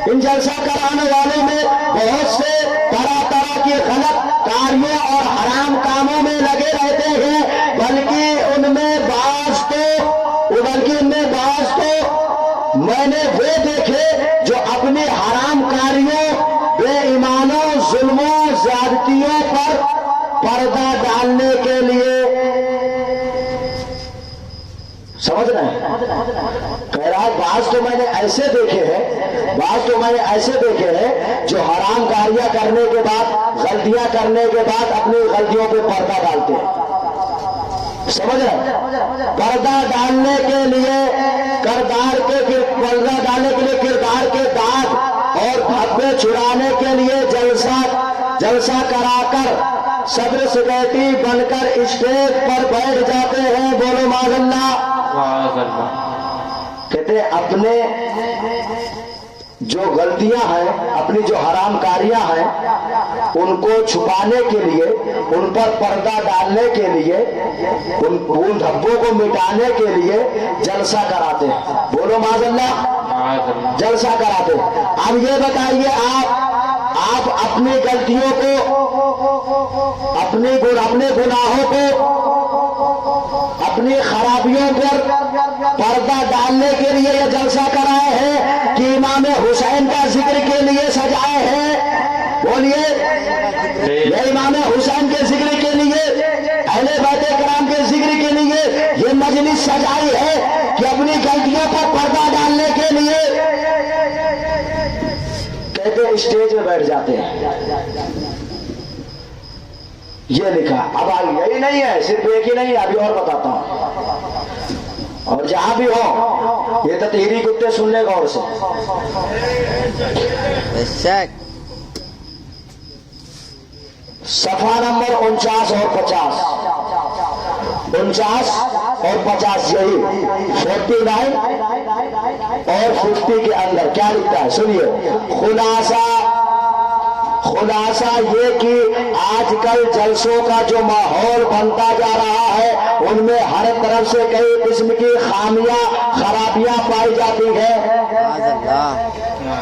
ان جلسہ کرانے والوں میں بہت سے طرح کی غلط کاریوں اور حرام کاموں میں لگے رہتے ہیں، بلکہ ان میں بعض تو میں نے وہ دیکھے جو اپنی حرام کاریوں، بے ایمانوں، ظلموں، زیادتیوں پر پردہ ڈالنے کے لیے، سمجھ رہے ہیں؟ کہہ رہا ہے بعض تو میں نے ایسے دیکھے ہیں جو حرام کاریاں کرنے کے بعد، غلطیاں کرنے کے بعد اپنی غلطیوں پہ پردہ ڈالتے ہیں۔ سمجھ رہے ہیں؟ پردہ ڈالنے کے لیے کردار کے داغ اور دھبے چھڑانے کے لیے جلسہ کرا کر صدر سیکرٹری بن کر اسٹیج پر بیٹھ جاتے ہیں۔ بولو معاذ اللہ۔ کہتے ہیں اپنے جو غلطیاں ہیں، اپنی جو حرام کاریاں ہیں، ان کو چھپانے کے لیے، ان پر پردہ ڈالنے کے لیے، ان دھبوں کو مٹانے کے لیے جلسہ کراتے ہیں۔ بولو معاذ اللہ۔ جلسہ کراتے ہیں۔ اب یہ بتائیے آپ اپنی غلطیوں کو، اپنے گناہوں کو، اپنی خرابیوں پر پردہ ڈالنے کے لیے یہ جلسہ کرائے ہیں کہ امام حسین کا ذکر کے لیے سجائے ہیں؟ بولیے، یہ امام حسین کے ذکر کے لیے، اہل بیت کرام کے ذکر کے لیے یہ مجلس سجائی ہے کہ اپنی غلطیوں پر پردہ ڈالنے کے لیے کہتے ہیں اسٹیج میں بیٹھ جاتے ہیں۔ یہ لکھا۔ اب یہی نہیں ہے، صرف ایک ہی نہیں ہے، ابھی اور بتاتا ہوں، اور جہاں بھی ہو یہ تطہیری کتے سن لے غور سے۔ صفحہ نمبر 49 اور 50، 49 اور 50، یہی 49 اور 50 کے اندر کیا لکھتا ہے سنیے۔ خلاصہ یہ کہ آج کل جلسوں کا جو ماحول بنتا جا رہا ہے، ان میں ہر طرف سے کئی قسم کی خرابیاں پائی جاتی ہیں۔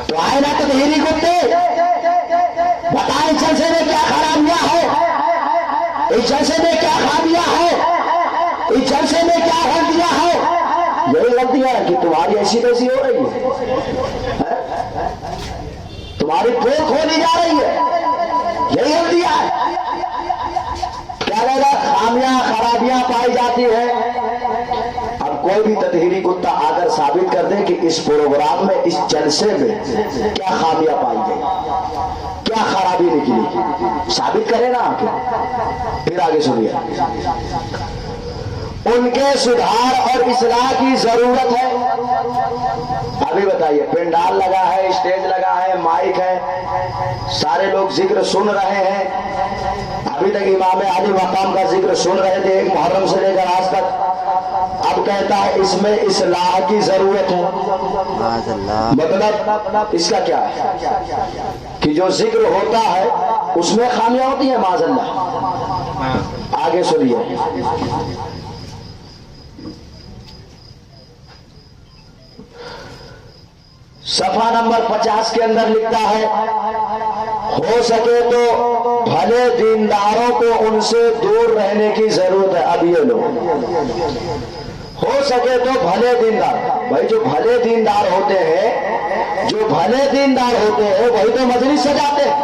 تو آئے نا تطہیری کتے، بتائیں جلسے میں کیا خرابیاں ہیں، اس جلسے میں کیا خرابیاں ہیں، اس جلسے میں کیا غلطیاں ہیں؟ یہی غلطیاں ہیں کہ تمہاری ایسی تیسی ہو رہی ہے، تمہاری پول کھولی جا رہی ہے، یہی غلطیاں ہے۔ کیا لگا؟ خرابیاں پائی جاتی ہیں۔ اب کوئی بھی تطہیری کتا آ کر ثابت کر دے کہ اس پروگرام میں، اس جلسے میں کیا خامیاں پائی گئی، کیا خرابی نکلی، ثابت کرے نا آ کے۔ پھر آگے سنیے، ان کے سدھار اور اصلاح کی ضرورت ہے۔ ابھی بتائیے، پنڈال لگا ہے، اسٹیج لگا ہے، مائک ہے، سارے لوگ ذکر سن رہے ہیں، ابھی تک امام علی مقام کا ذکر سن رہے تھے ایک محرم سے لے کر آج تک۔ اب کہتا ہے اس میں اصلاح کی ضرورت ہے۔ مطلب اس کا کیا ہے کہ جو ذکر ہوتا ہے اس میں خامیاں ہوتی ہیں، معاذ اللہ۔ آگے سنیے، صفحہ نمبر 50 کے اندر لکھتا ہے، ہو سکے تو بھلے دینداروں کو ان سے دور رہنے کی ضرورت ہے۔ اب یہ لوگ ہو سکے تو بھلے دیندار، بھائی جو بھلے دیندار ہوتے ہیں، جو بھلے دیندار ہوتے ہیں وہی تو مجلس سجاتے ہیں۔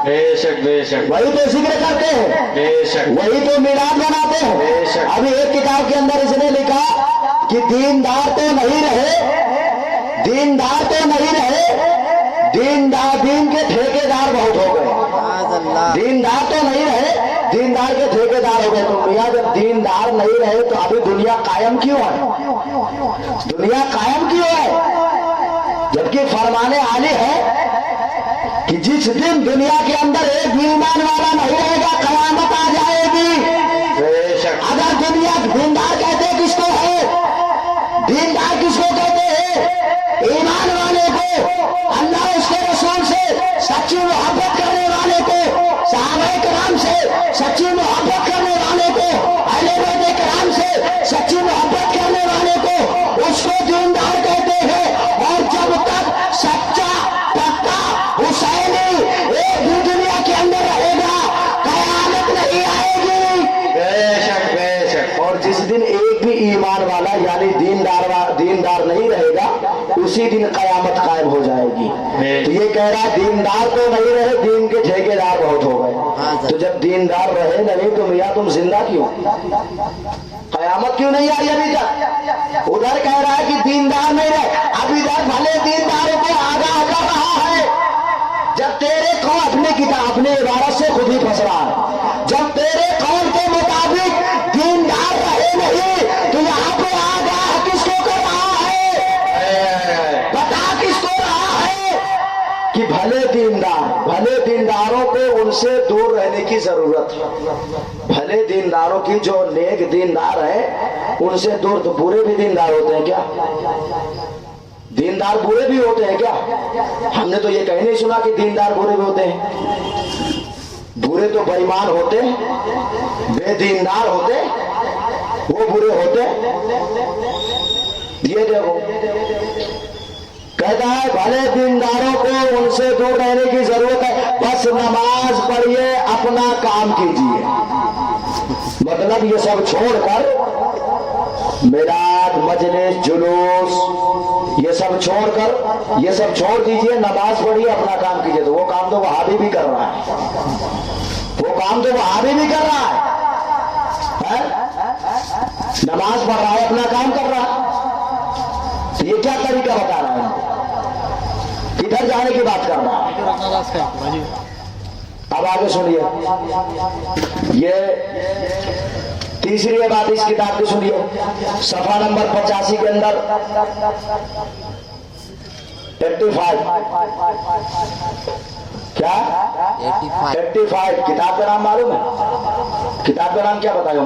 بے شک بے شک وہی تو ذکر کرتے ہیں، بے شک وہی تو میلاد مناتے ہیں۔ بے شک۔ ابھی ایک کتاب کے اندر اس نے لکھا کہ دیندار تو نہیں رہے، دیندار تو نہیں رہے، دین کے ٹھیکیدار بہت ہو گئے۔ دیندار تو نہیں رہے، دیندار کے ٹھیکیدار ہو گئے۔ تو میاں جب دیندار نہیں رہے تو ابھی دنیا قائم کیوں ہے؟ دنیا قائم کیوں ہے؟ جبکہ فرمانے عالی ہے کہ جس دن دنیا کے اندر ایک بھی ایمان والا نہیں رہے گا قیامت آ جائے گی۔ بے شک اگر دنیا دیندار کہتے کس کو ہے؟ دیندار کس کو کہتے ہیں؟ ایمان والے کو، اللہ اس کے رسول سے سچی محبت کرنے والے کو، صحابہ کرام سے سچی محبت کرنے والے کو، اہل بیت کرام سے سچی محبت کرنے والے کو، اس کو دیندار کہتے ہیں۔ اور جب تک سچا پکا حسینی ایک بھی دنیا کے اندر رہے گا قیامت نہیں آئے گی۔ بے شک بے شک اور جس دن ایک بھی ایمان والا یعنی دیندار نہیں رہے گا اسی دن قیامت قائم ہو جائے گی۔ تو یہ کہہ رہا دیندار تو نہیں رہے، دین کے ٹھیکیدار بہت ہو گئے۔ تو جب دیندار رہے نہیں تو میاں تم زندہ کیوں؟ قیامت کیوں نہیں آئی ابھی تک؟ ادھر کہہ رہا ہے کہ دیندار نہیں رہے، ابھی تک بھلے دینداروں کو آگاہ کر رہا ہے۔ جب تیرے قوم اپنی کتاب اپنی عبارت سے خود ہی پھنس رہا ہے، جب تیرے قول کے مطابق دیندار رہے نہیں تو یہاں پہ آگاہ کس کو کر رہا ہے؟ بتا کس کو رہا ہے کہ بھلے دینداروں کو ان سے دور رہنے کی ضرورت ہے۔ بھلے دینداروں کی جو نیک دیندار ہیں ان سے دور، تو برے بھی دیندار ہوتے ہیں کیا؟ دیندار برے بھی ہوتے ہیں کیا؟ ہم نے تو یہ کہیں نہیں سنا کہ دیندار برے بھی ہوتے ہیں۔ برے تو بے ایمان ہوتے، بے دیندار ہوتے، وہ برے ہوتے۔ یہ دیکھو کہتا ہے بھلے دینداروں کو ان سے دور رہنے کی ضرورت ہے، بس نماز پڑھیے اپنا کام کیجیے۔ مطلب یہ سب چھوڑ کر میلاد مجلس جلوس یہ سب چھوڑ دیجیے، نماز پڑھیے اپنا کام کیجیے۔ تو وہ کام تو وہابی بھی کر رہا ہے، وہ کام تو وہابی بھی کر رہا ہے، نماز پڑھ رہا ہے اپنا کام کر رہا ہے۔ تو یہ کیا طریقہ بتا رہا ہے؟ کدھر جانے کی بات کر رہا ہے؟ اب آگے سنیے، یہ تیسری بات اس کتاب کی سنیے، صفحہ نمبر 85 کے اندر 85 کیا 85 کتاب کا نام معلوم ہے؟ کتاب کا نام کیا بتائے گا؟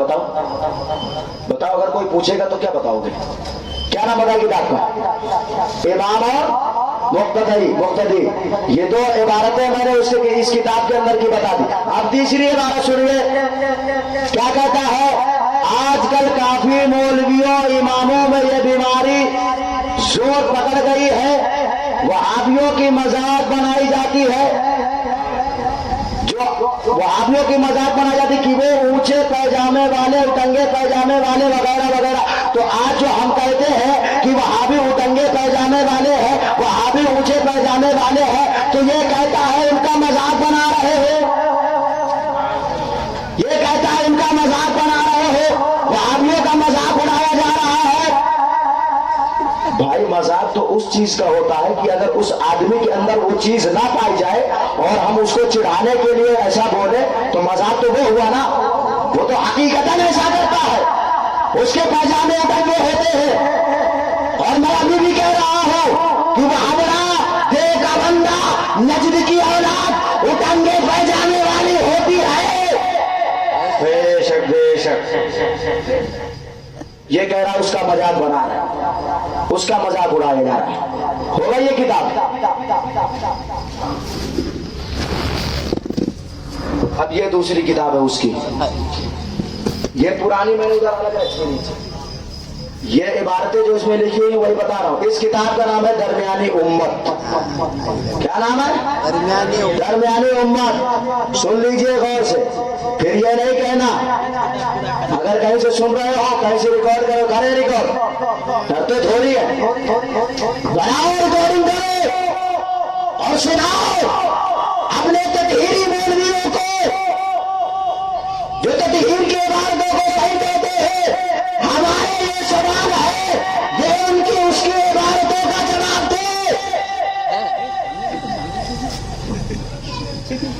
بتاؤ اگر کوئی پوچھے گا تو کیا بتاؤ گے؟ کیا نام بتایا کتاب کا؟ امام اور مقتدی، یہ دو عبارتیں میں نے اس کتاب کے اندر کی بتا دی۔ اب تیسری عبارت سنیے، کیا کہتا ہے؟ آج کل کافی مولویوں اماموں میں یہ بیماری زور پکڑ گئی ہے، وہابیوں کی مذاق بنائی جاتی ہے، وہابیوں کی مذاق بنائی جاتی کہ وہ اونچے پیجامے والے، اٹنگے پیجامے والے وغیرہ وغیرہ۔ تو آج جو ہم کہتے ہیں کہ وہابی اٹنگے پیجامے والے ہیں، وہابی اونچے پیجامے والے ہیں، تو یہ کہتا ہے ان کا مذاق بنا رہے ہو، یہ کہتا ہے ان کا مذاق بنا رہے ہو، وہابیوں کا مذاق اڑایا جا رہا ہے۔ بھائی مذاق تو اس چیز کا ہوتا ہے کہ اگر اس آدمی کے اندر وہ چیز نہ پائی جائے اور ہم اس کو چڑھانے کے لیے ایسا بولے تو مذاق تو وہ ہوا نا، وہ تو حقیقتاً ایسا کرتا ہے، اس کے پیجامے اٹنگے ہوتے ہیں۔ اور میں ابھی بھی کہہ رہا ہوں کہ محاورہ دے کا بندہ نجد کی اولاد اٹنگے پیجامے والی ہوتی ہے۔ بے شک بے شک یہ کہہ رہا ہے اس کا مذاق بنا رہا ہے، اس کا مذاق اڑایا جا رہا ہے۔ ہوگا یہ کتاب؟ اب یہ دوسری کتاب ہے اس کی، یہ پرانی میں نے ادھر الگ ہے، یہ عبارتیں جو اس میں لکھی ہوئی وہی بتا رہا ہوں۔ اس کتاب کا نام ہے درمیانی امت۔ کیا نام ہے؟ درمیانی امت۔ سن لیجئے غور سے، پھر یہ نہیں کہنا اگر کہیں سے سن رہے ہو کہیں سے ریکارڈ کرو، کرے ریکارڈ، ڈرتے تھوڑی ہے، بناؤ ریکارڈنگ کرو اور سناؤ، اپنے تطہیری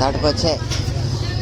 60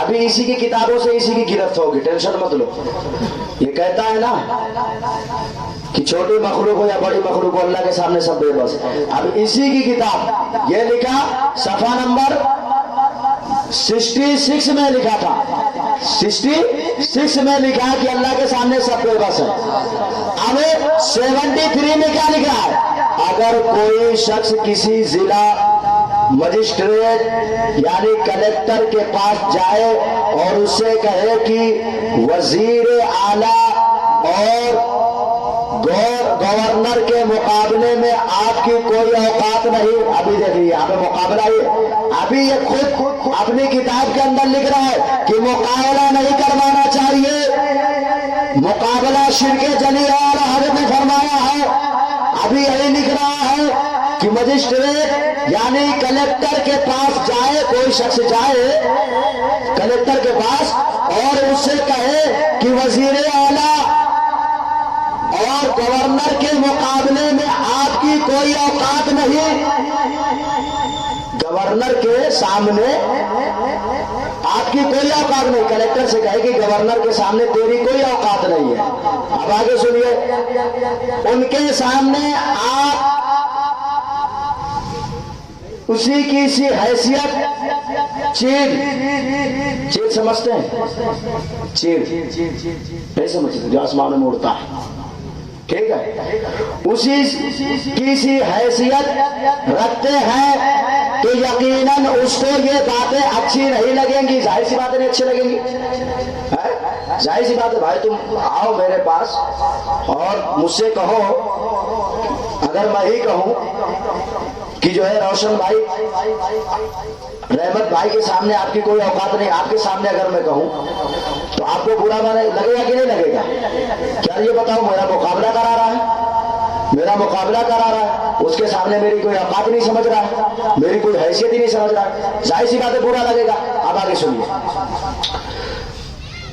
ابھی اسی کی کتابوں سے اسی کی گرفت ہوگی، ٹینشن مت لو. یہ کہتا ہے نا کہ چھوٹی مخلوق ہو یا بڑی مخلوق ہو اللہ کے سامنے سب بے بس. اب اسی کی کتاب یہ لکھا صفحہ نمبر 66 میں لکھا تھا، 66 میں لکھا کہ اللہ کے سامنے سب بے بس ہے. اب 73 میں کیا لکھا ہے؟ اگر کوئی شخص کسی ضلع مجسٹریٹ یعنی کلیکٹر کے پاس جائے اور اس سے کہے کہ وزیر اعلیٰ اور گورنر کے مقابلے میں آپ کی کوئی اوقات نہیں. ابھی دیکھیے یہاں پہ مقابلہ ہے. ابھی یہ خود اپنی کتاب کے اندر لکھ رہا ہے کہ مقابلہ نہیں کروانا چاہیے، مقابلہ شرک جلی ہے اور حضرت نے فرمایا ہے. ابھی یہی لکھ رہا ہے کہ مجسٹریٹ یعنی کلیکٹر کے پاس جائے، کوئی شخص جائے کلیکٹر کے پاس اور اس سے کہے کہ وزیر اعلیٰ اور گورنر کے مقابلے میں آپ کی کوئی اوقات نہیں. گورنر کے سامنے آپ کی کوئی اوقات نہیں. کلیکٹر سے کہے کہ گورنر کے سامنے تیری کوئی اوقات نہیں ہے. اب آگے سنیے، ان کے سامنے آپ اسی کی سی حیثیت چیل سمجھتے ہیں، چیل نہیں سمجھتے جو آسمان میں اڑتا ہے، ٹھیک ہے، اسی کی سی حیثیت رکھتے ہیں تو یقیناً اس کو یہ باتیں اچھی نہیں لگیں گی. ظاہر سی باتیں نہیں اچھی لگیں گی، ظاہر سی بات ہے. بھائی تم آؤ میرے پاس اور مجھ سے کہو، اگر میں ہی کہوں کہ جو ہے روشن بھائی رحمت بھائی کے سامنے آپ کی کوئی اوقات نہیں، آپ کے سامنے اگر میں کہوں تو آپ کو برا لگے گا کہ نہیں لگے گا؟ کیا یہ بتاؤ میرا مقابلہ کرا رہا ہے، میرا مقابلہ کرا رہا ہے، اس کے سامنے میری کوئی اوقات نہیں سمجھ رہا ہے، میری کوئی حیثیت ہی نہیں سمجھ رہا ہے. ظاہر سی بات ہے برا لگے گا. اب آگے سنیے،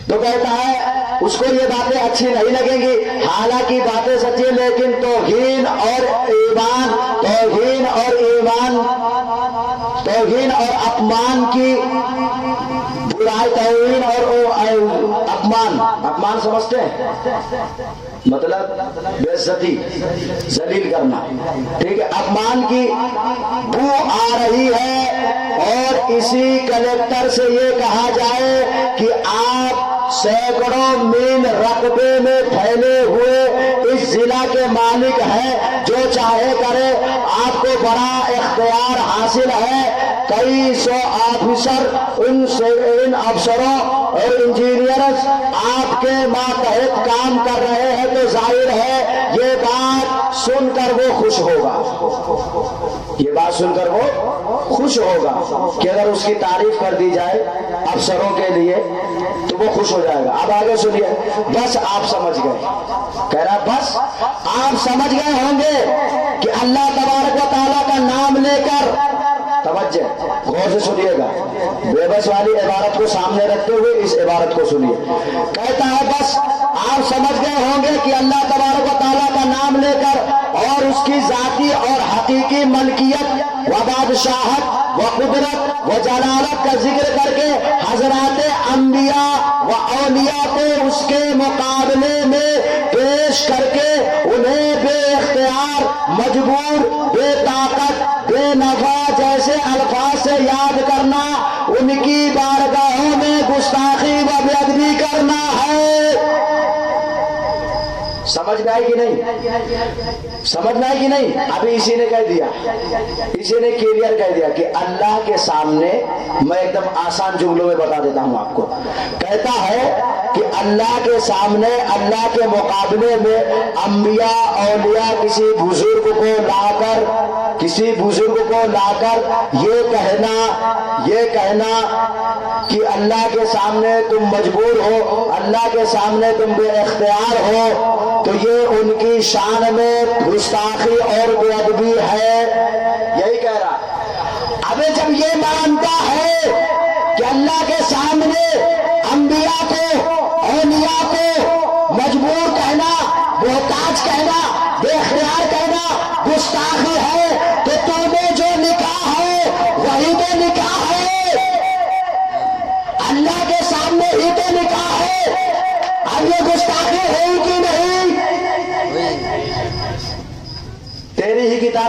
تو کہتا ہے اس کو یہ باتیں اچھی نہیں لگیں گی، حالانکہ باتیں سچی، لیکن توہین اور اپمان کی برائی، توہین اور اپمان سمجھتے ہیں مطلب بے عزتی، ذلیل کرنا، ٹھیک ہے. اپمان کی بو آ رہی ہے اور اسی کلیکٹر سے یہ کہا جائے کہ آپ سینکڑوں میل رقبے میں پھیلے ہوئے اس ضلع کے مالک ہیں، جو چاہے کرے. آپ کو بڑا اختیار حاصل ہے، کئی سو آفیسر، ان افسروں اور انجینئرز آپ کے ماتحت کام کر رہے ہیں، تو ظاہر ہے یہ بات سن کر وہ خوش ہوگا، یہ بات سن کر وہ خوش ہوگا کہ اگر اس کی تعریف کر دی جائے افسروں کے لیے تو وہ خوش ہو جائے گا. اب آگے سنیے، بس آپ سمجھ گئے، کہہ رہا بس آپ سمجھ گئے ہوں گے کہ اللہ تبارک و تعالیٰ کا نام لے کر، توجہ غور سے سنیے گا، بے بس والی عبارت کو سامنے رکھتے ہوئے اس عبارت کو سنیے. کہتا ہے بس آپ سمجھ گئے ہوں گے کہ اللہ تبارک و تعالیٰ کا نام لے کر اور اس کی ذاتی اور حقیقی ملکیت و بادشاہت و قدرت و جلالت کا ذکر کر کے حضرات انبیاء و اولیاء کو اس کے مقابلے میں پیش کر کے انہیں بے اختیار، مجبور، بے طاقت، بے نفع جیسے الفاظ سے یاد کرنا، ان کی بارگاہوں میں گستاخی و بے ادبی کرنا ہے. سمجھ میں آئی کہ نہیں؟ سمجھ میں آئی کہ نہیں؟ ابھی اسی نے کہہ دیا، اسی نے کلیئر کہہ دیا کہ اللہ کے سامنے، میں ایک دم آسان جملوں میں بتا دیتا ہوں آپ کو. کہتا ہے کہ اللہ کے سامنے، اللہ کے مقابلے میں انبیاء اولیاء کسی بزرگ کو لا کر یہ کہنا کہ اللہ کے سامنے تم مجبور ہو، اللہ کے سامنے تم بے اختیار ہو، تو یہ ان کی شان میں گستاخی اور بے ادبی ہے. یہی کہہ رہا. اب جب یہ مانتا ہے کہ اللہ کے سامنے انبیاء کو، اولیاء کو مجبور کہنا، محتاج کہنا، بے اختیار کہنا گستاخی ہے، تو تو نے جو نکاح ہے وہی تو نکاح ہے. اللہ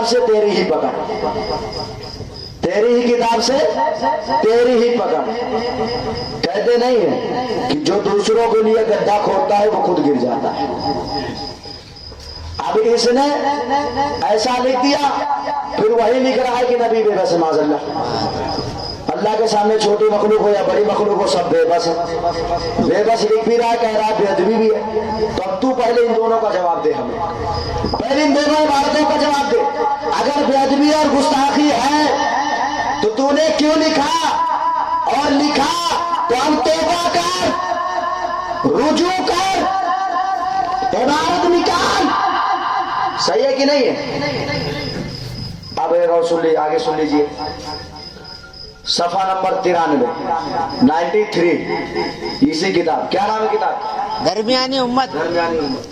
سے تیری ہی پکڑ، تیری ہی کتاب سے تیری ہی پکڑ. کہتے نہیں ہیں کہ جو دوسروں کے لیے گڈھا کھودتا ہے وہ خود گر جاتا ہے. اب اس نے ایسا لکھ دیا، پھر وہی لکھ رہا ہے کہ نبی بے بس معاذ اللہ. اللہ کے سامنے چھوٹی مخلوق ہو یا بڑی مخلوق ہو سب بے بس ہے. بے بس لکھ بھی رہا ہے، کہہ رہا ہے بے ادبی بھی ہے. تو اب تو پہلے ان دونوں کا جواب دے، ہمیں پہلے ان دونوں عبارتوں کا جواب دے. اگر بے ادبی اور گستاخی ہے تو نے کیوں لکھا؟ اور لکھا تو ہم توبہ کر، رجوع کر، عبارت نکال. صحیح ہے کہ نہیں ہے؟ اب ایک اور سن لیجیے، آگے سن لیجیے. صفحہ نمبر 93 اسی کتاب. کیا نام ہے کتاب؟ درمیانی امت. درمیانی امت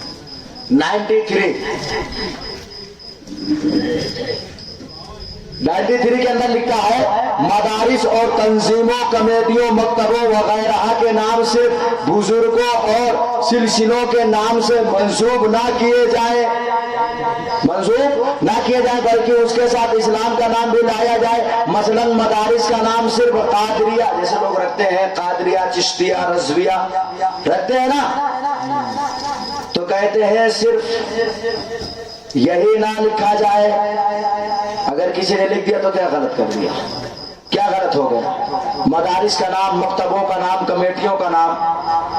93 کے اندر لکھا ہے مدارس اور تنظیموں، کمیٹیوں، مکتبوں وغیرہ کے نام سے بزرگوں اور سلسلوں کے نام سے منسوب نہ کیے جائیں، بلکہ اس کے ساتھ اسلام کا نام بھی لایا جائے. مثلا مدارس کا نام صرف قادریہ، جیسے لوگ رکھتے ہیں قادریہ، چشتیہ، رضویہ رکھتے ہیں نا، تو کہتے ہیں صرف یہی نہ لکھا جائے. اگر کسی نے لکھ دیا تو کیا غلط کر دیا؟ کیا غلط ہو گیا؟ مدارس کا نام، مکتبوں کا نام، کمیٹیوں کا نام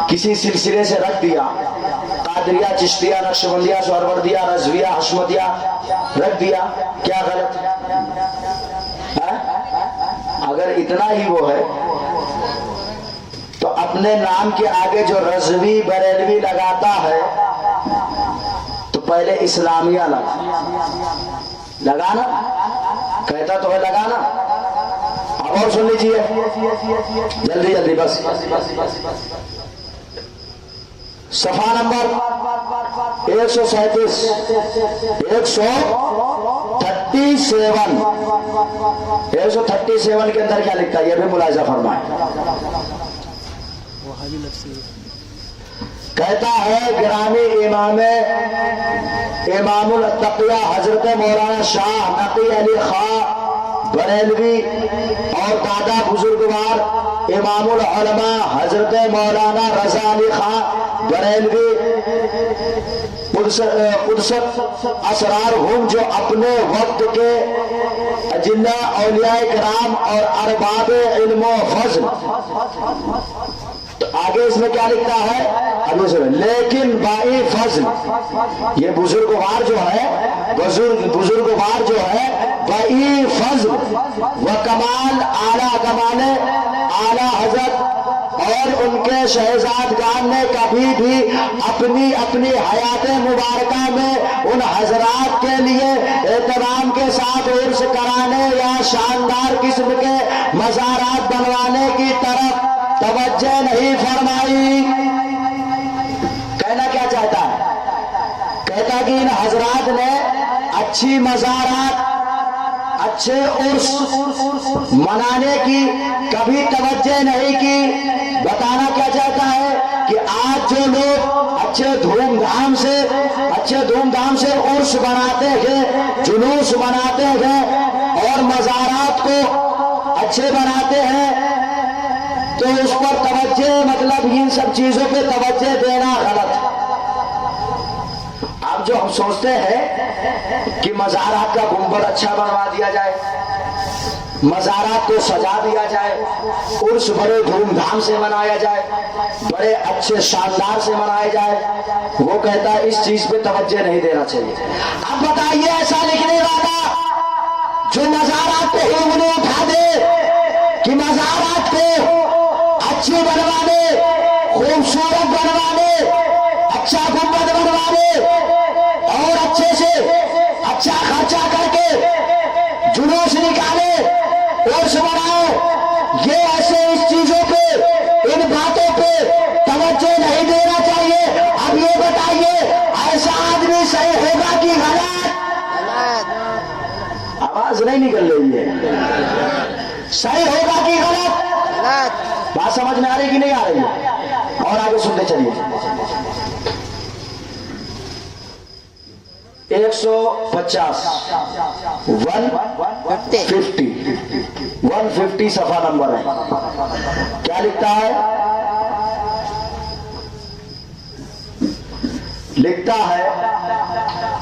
کسی سلسلے سے رکھ دیا، قادریہ، چشتیہ، نقشبندیہ، سہروردیہ، رضویہ، حشمتیہ رکھ دیا، کیا غلط ہے؟ اگر اتنا ہی وہ ہے تو اپنے نام کے آگے جو رضوی بریلوی لگاتا ہے تو پہلے اسلامیہ لگانا، کہتا تو ہے لگانا. اب اور سن لیجیے جلدی جلدی بس. صفحہ نمبر 137 137 کے اندر کیا لکھتا ہے یہ بھی ملاحظہ فرمائیں. کہتا ہے گرامی امام التقیہ حضرت مولانا شاہ نقی علی خاں بریلوی اور دادا بزرگوار امام العلماء حضرت مولانا رضا علی خاں بریلوی قدست اسرار ہم، جو اپنے وقت کے اجلا اولیاء کرام اور ارباب علم و فضل. تو آگے اس میں کیا لکھتا ہے؟ ابھی سنیں، لیکن بائی فضل، یہ بزرگوار جو ہے بائی فضل و کمال، اعلیٰ حضرت اور ان کے شہزادگان نے کبھی بھی اپنی حیات مبارکہ میں ان حضرات کے لیے اہتمام کے ساتھ عرس کرانے یا شاندار قسم کے مزارات بنوانے کی طرف توجہ نہیں فرمائی. کہنا کیا چاہتا ہے؟ کہتا کہ ان حضرات نے اچھی مزارات، اچھے عرس منانے کی کبھی توجہ نہیں کی. بتانا کیا چاہتا ہے کہ آج جو لوگ اچھے دھوم دھام سے عرس مناتے ہیں، جلوس مناتے ہیں اور مزارات کو اچھے بناتے ہیں، تو اس پر توجہ، مطلب ان سب چیزوں پہ توجہ دینا غلط ہے. اب جو ہم سوچتے ہیں کہ مزارات کا گنبد اچھا بنوا دیا جائے، مزارات کو سجا دیا جائے، عرس بڑے دھوم دھام سے منایا جائے، بڑے اچھے شاندار سے منایا جائے، وہ کہتا ہے اس چیز پہ توجہ نہیں دینا چاہیے. اب بتائیے ایسا لکھنے والا جو مزارات کو ہی انہیں اٹھا دے کہ مزارات کو اچھی بنوانے، خوبصورت بنوانے، اچھا گنبد بنوانے اور اچھے سے اچھا خرچہ کر کے جلوس نکالے، عرس بنائے، یہ ایسے اس چیزوں پہ، ان باتوں پہ توجہ نہیں دینا چاہیے. اب یہ بتائیے ایسا آدمی صحیح ہوگا کہ غلط؟ آواز نہیں نکل رہی ہے. صحیح ہوگا کہ غلط؟ بات سمجھ میں آ رہی کہ نہیں آ رہی ہے؟ اور آگے سنتے چلیے. 150 150 صفحہ نمبر ہے. کیا لکھتا ہے؟ لکھتا ہے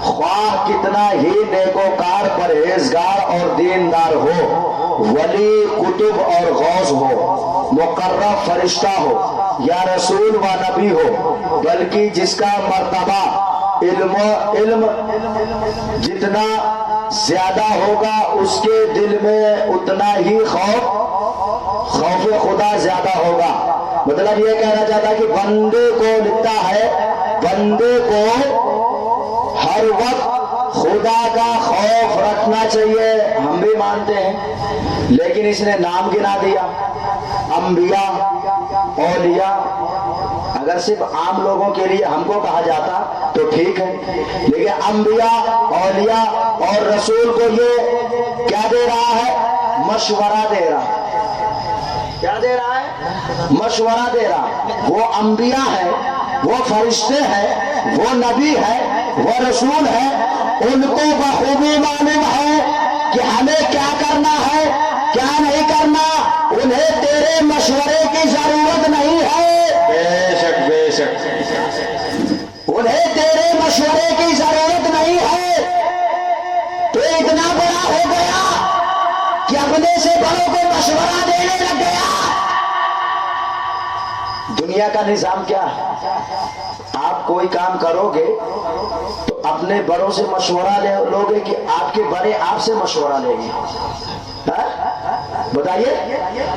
خواہ کتنا ہی نیکوکار پرہیزگار اور دیندار ہو، ولی کتب اور غوث ہو، مقرب فرشتہ ہو یا رسول و نبی ہو، بلکہ جس کا مرتبہ علم جتنا زیادہ ہوگا اس کے دل میں اتنا ہی خوف خدا زیادہ ہوگا. مطلب یہ کہنا چاہتا ہے کہ بندے کو لکھتا ہے بندے کو ہر وقت خدا کا خوف رکھنا چاہیے. ہم بھی مانتے ہیں، لیکن اس نے نام گنا دیا انبیاء اولیاء. اگر صرف عام لوگوں کے لیے ہم کو کہا جاتا تو ٹھیک ہے، لیکن انبیاء اولیاء اور رسول کو یہ کیا دے رہا ہے؟ مشورہ دے رہا ہے. کیا دے رہا ہے؟ مشورہ دے رہا. وہ انبیاء ہے، وہ فرشتے ہیں، وہ نبی ہے، وہ رسول ہے. ان کو بخوبی معلوم ہے کہ ہمیں کیا کرنا ہے کیا نہیں کرنا. انہیں تیرے مشورے کی ضرورت نہیں ہے. بے شک بے شک. انہیں تیرے مشورے کی ضرورت نہیں ہے. تو اتنا بڑا ہو گیا کہ اپنے سے بڑوں کو مشورہ دینے لگ گیا. دنیا کا نظام کیا ہے؟ آپ کوئی کام کرو گے تو اپنے بڑوں سے مشورہ لو گے کہ آپ کے بڑے آپ سے مشورہ لیں گے؟ بتائیے.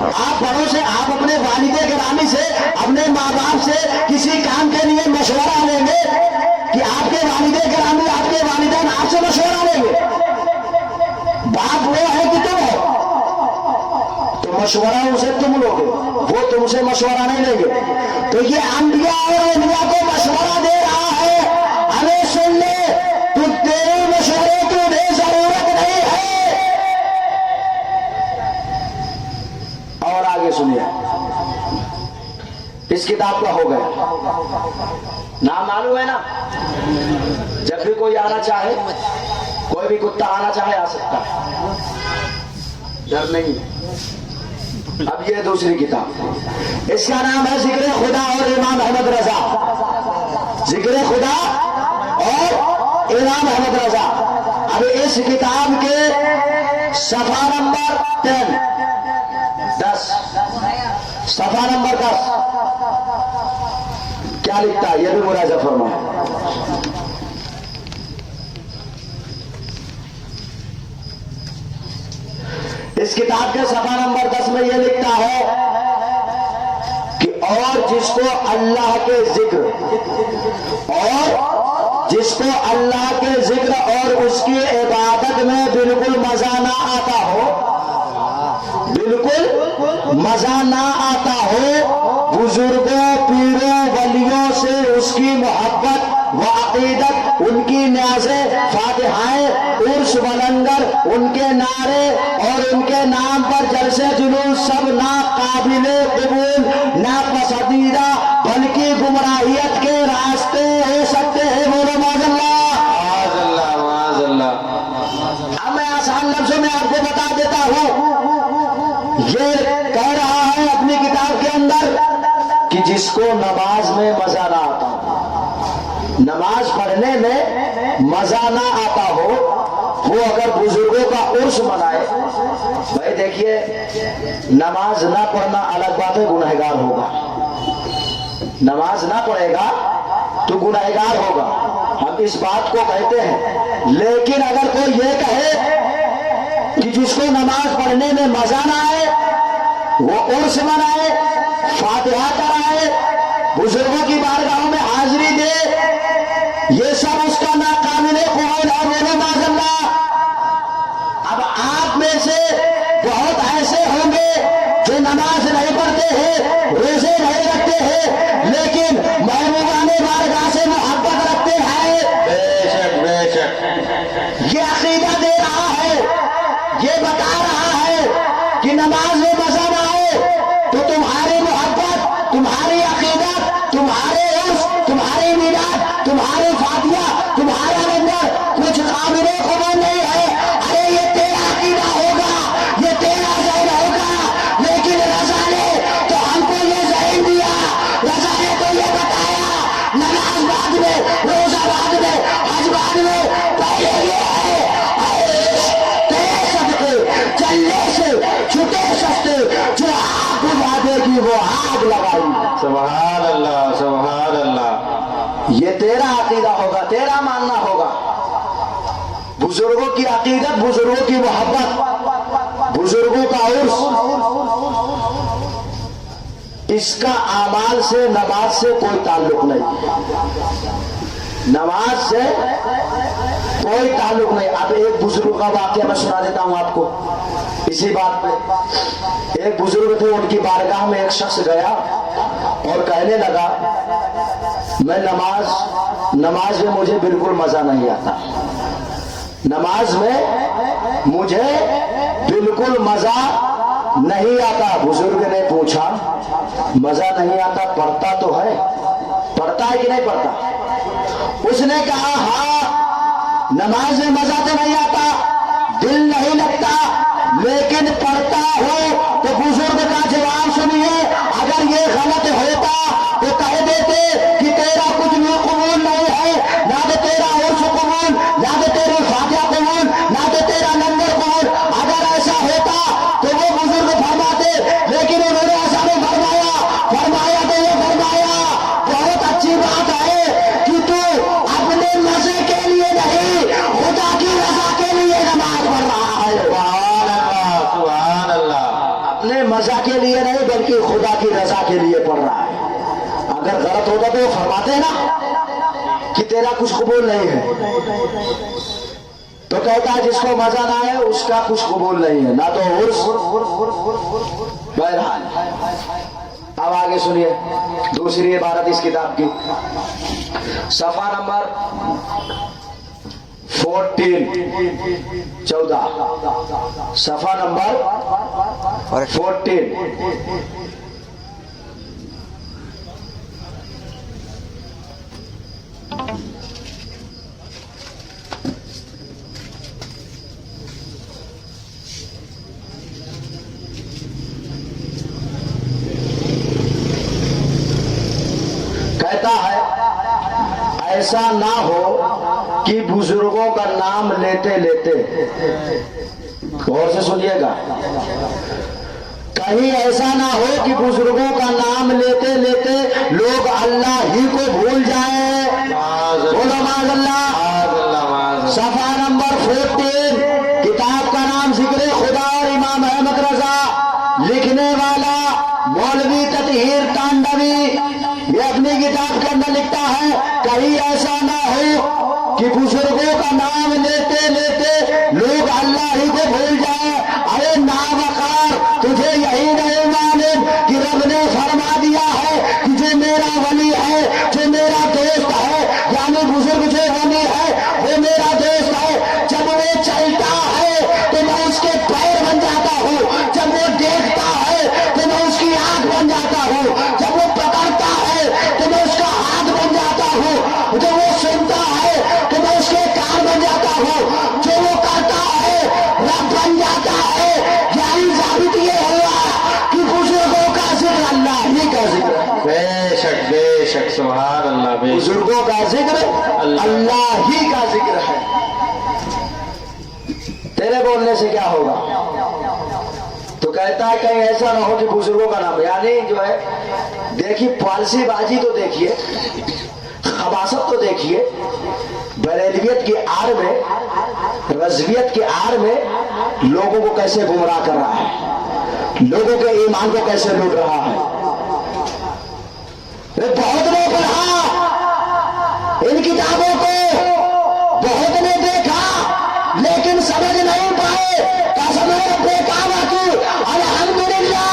آپ بڑوں سے، آپ اپنے والد گرامی سے، اپنے ماں باپ سے کسی کام کے لیے مشورہ لیں گے کہ آپ کے والد گرامی، آپ کے والدین آپ سے مشورہ لیں گے؟ باپ وہ ہے کہ تم ہو، تو مشورہ اسے تم لوگے، وہ تم سے مشورہ نہیں لیں گے. تو یہ انبیاء اور اولیاء کو مشورہ دے رہا ہے ہمیں سن لے، تو تیرے مشورے کی انہیں ضرورت نہیں ہے. اور آگے سنیے، اس کتاب کا ہو گیا نام معلوم ہے نا. جب بھی کوئی آنا چاہے، کوئی بھی کتا آنا چاہے آ سکتا ہے، ڈر نہیں. اب یہ دوسری کتاب، اس کا نام ہے ذکر خدا اور امام احمد رضا. ذکر خدا اور امام احمد رضا. اب اس کتاب کے صفحہ نمبر 10 صفحہ نمبر 10 کیا لکھتا ہے یہ بھی ملاحظہ فرمائیں. اس کتاب کے صفحہ نمبر 10 میں یہ لکھتا ہے کہ اور جس کو اللہ کے ذکر اور اس کی عبادت میں بالکل مزہ نہ آتا ہو، بزرگوں پیروں ولیوں سے اس کی محبت و عقیدت، ان کی نیازیں، فاتحائیں، عرس و لنگر، ان کے نعرے اور ان کے نام پر جلسے جلوس سب ناقابل قبول، ناپسندیدہ، بلکہ گمراہیت کے راستے ہو سکتے ہیں. بولو معاذ اللہ. معاذ اللہ معاذ اللہ. اب میں آسان لفظوں میں آپ کو بتا دیتا ہوں، یہ کہہ رہا ہے اپنی کتاب کے اندر کہ جس کو نماز میں مزہ نہ آتا ہو، نماز پڑھنے میں مزہ نہ آتا ہو، وہ اگر بزرگوں کا عرس منائے. بھائی دیکھیے، نماز نہ پڑھنا الگ بات ہے، گنہگار ہوگا. نماز نہ پڑھے گا تو گنہگار ہوگا، ہم اس بات کو کہتے ہیں. لیکن اگر کوئی یہ کہے کہ جس کو نماز پڑھنے میں مزہ نہ آئے، وہ عرس منائے، فاتحہ کرائے، بزرگوں کی بارگاہوں میں حاضری دے، یہ سب اس کا ناقابل قبول ہے. بولو معاذ اللہ. اب آپ میں سے بہت ایسے ہوں گے جو نماز نہیں پڑھتے ہیں، روزے نہیں رکھتے ہیں، لیکن محبوبان بارگاہ سے محبت رکھتے ہیں. بے شک بے شک. یہ عقیدہ دے رہا ہے، یہ بتا رہا ہے کہ نماز میں مزہ نہ آئے تو تمہاری محبت، تمہاری عقیدت، تمہارے عرس، تمہاری میلاد، تمہاری فاتحہ، تمہارا لنگر کچھ سبحان اللہ سبحان اللہ. یہ تیرا عقیدہ ہوگا، تیرا ماننا ہوگا. بزرگوں کی عقیدت، بزرگوں کی محبت، بزرگوں کا عرس، اس کا اعمال سے، نماز سے کوئی تعلق نہیں. نماز سے کوئی تعلق نہیں. اب ایک بزرگ کا واقعہ میں سنا دیتا ہوں آپ کو اسی بات پہ. ایک بزرگ تھے، ان کی بارگاہ میں ایک شخص گیا اور کہنے لگا میں نماز میں مجھے بالکل مزہ نہیں آتا، نماز میں مجھے بالکل مزہ نہیں آتا. بزرگ نے پوچھا مزہ نہیں آتا، پڑھتا تو ہے، پڑھتا ہے کہ نہیں پڑھتا؟ اس نے کہا ہاں نماز میں مزہ تو نہیں آتا، دل نہیں لگتا، لیکن پڑھتا ہو. تو بزرگ کا جواب سنیے، اگر یہ غلط ہوتا تو کہہ دیتے کہ تیرا کچھ بھی قبول نہیں ہے، نہ تو تیرا عرس قبول، نہ تو تیری فاتحہ قبول، نہ تو تیرا لنگر قبول. اگر ایسا ہوتا تو وہ بزرگ فرماتے، لیکن انہوں نے ایسا نہیں فرمایا. فرمایا تو یہ فرمایا بہت اچھی بات ہے کہ تو اپنے مزے کے لیے نہیں، خدا کی رضا کے لیے نماز پڑھ رہا ہے. سبحان اللہ سبحان اللہ. اپنے مزہ کے لیے نہیں بلکہ خدا کی رضا کے لیے پڑھ رہا ہے. اگر غلط ہوتا تو وہ فرماتے نا کہ تیرا کچھ قبول نہیں ہے، تو کہتا ہے جس کو مزہ نہ ہے اس کا کچھ قبول نہیں ہے، نہ تو عرس. بہرحال اب آگے سنیے دوسری عبارت اس کتاب کی، صفحہ نمبر 14 صفحہ نمبر 14. کہتا ہے ایسا نہ ہو کہ بزرگوں کا نام لیتے لیتے، غور سے سنیے گا، کہیں ایسا نہ ہو کہ بزرگوں کا نام لیتے لیتے لوگ اللہ ہی کو بھول جائیں. بولو معاذ اللہ. صفحہ نمبر 14 کتاب کا نام ذکر خدا اور امام احمد رضا، لکھنے والا مولوی تطہیر تانڈوی. یہ اپنی کتاب کے اندر لکھتا ہے کہیں ایسا نہ ہو کہ بزرگوں کا نام لیتے لیتے لوگ اللہ ہی کو بھول جائیں. ارے نابکار، تجھے یہی نہیں معلوم کہ رب نے فرما دیا ہے کہ جو میرا ولی ہے، جو میرا دوست ہے، یعنی بزرگ جو ولی ہے وہ میرا دوست ہے. جب وہ چلتا ہے تو میں اس کے پیر بن جاتا ہوں، جب وہ دیکھتا ہے تو میں اس کی آنکھ بن جاتا ہوں، جب وہ پکڑتا ہے تو میں اس کا ہاتھ بن جاتا ہوں، جب وہ سنتا ہے تو میں اس کے کان بن جاتا ہوں، جو وہ کرتا ہے رب بن جاتا ہے. یعنی ثابت یہ ہوا کہ بزرگوں کا ذکر اللہ ہی کا ذکر ہے. بے شک بے شک سبحان اللہ. بے شک بزرگوں کا ذکر اللہ ہی کا ذکر ہے. تیرے بولنے سے کیا ہوگا؟ تو کہتا ہے کہیں ایسا نہ ہو کہ بزرگوں کا نام، یعنی جو ہے دیکھیے پالسی بازی تو دیکھیے، خباثت تو دیکھیے، بریلویت کی آڑ میں، رضویت کی آڑ میں لوگوں کو کیسے گمراہ کر رہا ہے، لوگوں کے ایمان کو کیسے لوٹ رہا ہے. بہت نے پڑھا ان کتابوں کو، بہت نے دیکھا لیکن سمجھ نہیں پائے. قسم ہے بے کعبہ کی، الحمدللہ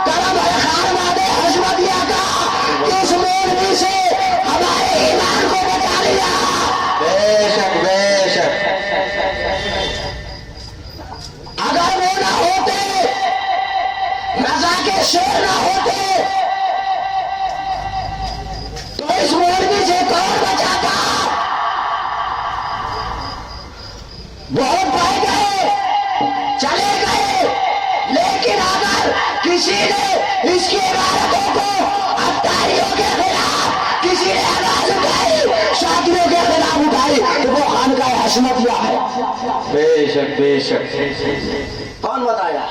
کرم ہے خانواد حشمتیہ کا، اس مولوی سے ہمارے ایمان کو بچا لیا. بے شک بے شک. اگر وہ نہ ہوتے، رضا کے شیر نہ ہوتے تو اس مولوی سے کون بچاتا؟ بہت بڑھ گئے، چلے گئے، لیکن اگر کسی نے اس کی عبادتوں کو اتاریوں کے خلاف، کسی نے آواز اٹھائی، شادیوں کے خلاف اٹھائی، تو وہ خانقاہ حشمتیہ ہے. بے شک بے شک. کون بتایا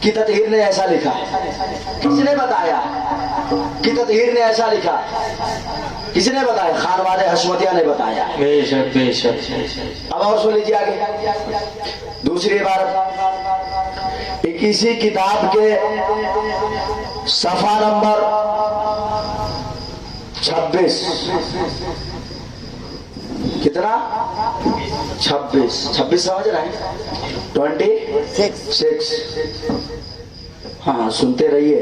کہ تطہیر نے ایسا لکھا؟ کس نے بتایا؟ کی تطہیر نے ایسا لکھا. کس نے بتایا؟ خانواد حشمتیہ نے بتایا. بے شک بے شک. اب اور سن لیجیے آگے دوسری عبارت. اسی کتاب کے صفحہ نمبر 26. کتنا؟ 26 سمجھ رہے ہیں؟ 26. ہاں سنتے رہیے.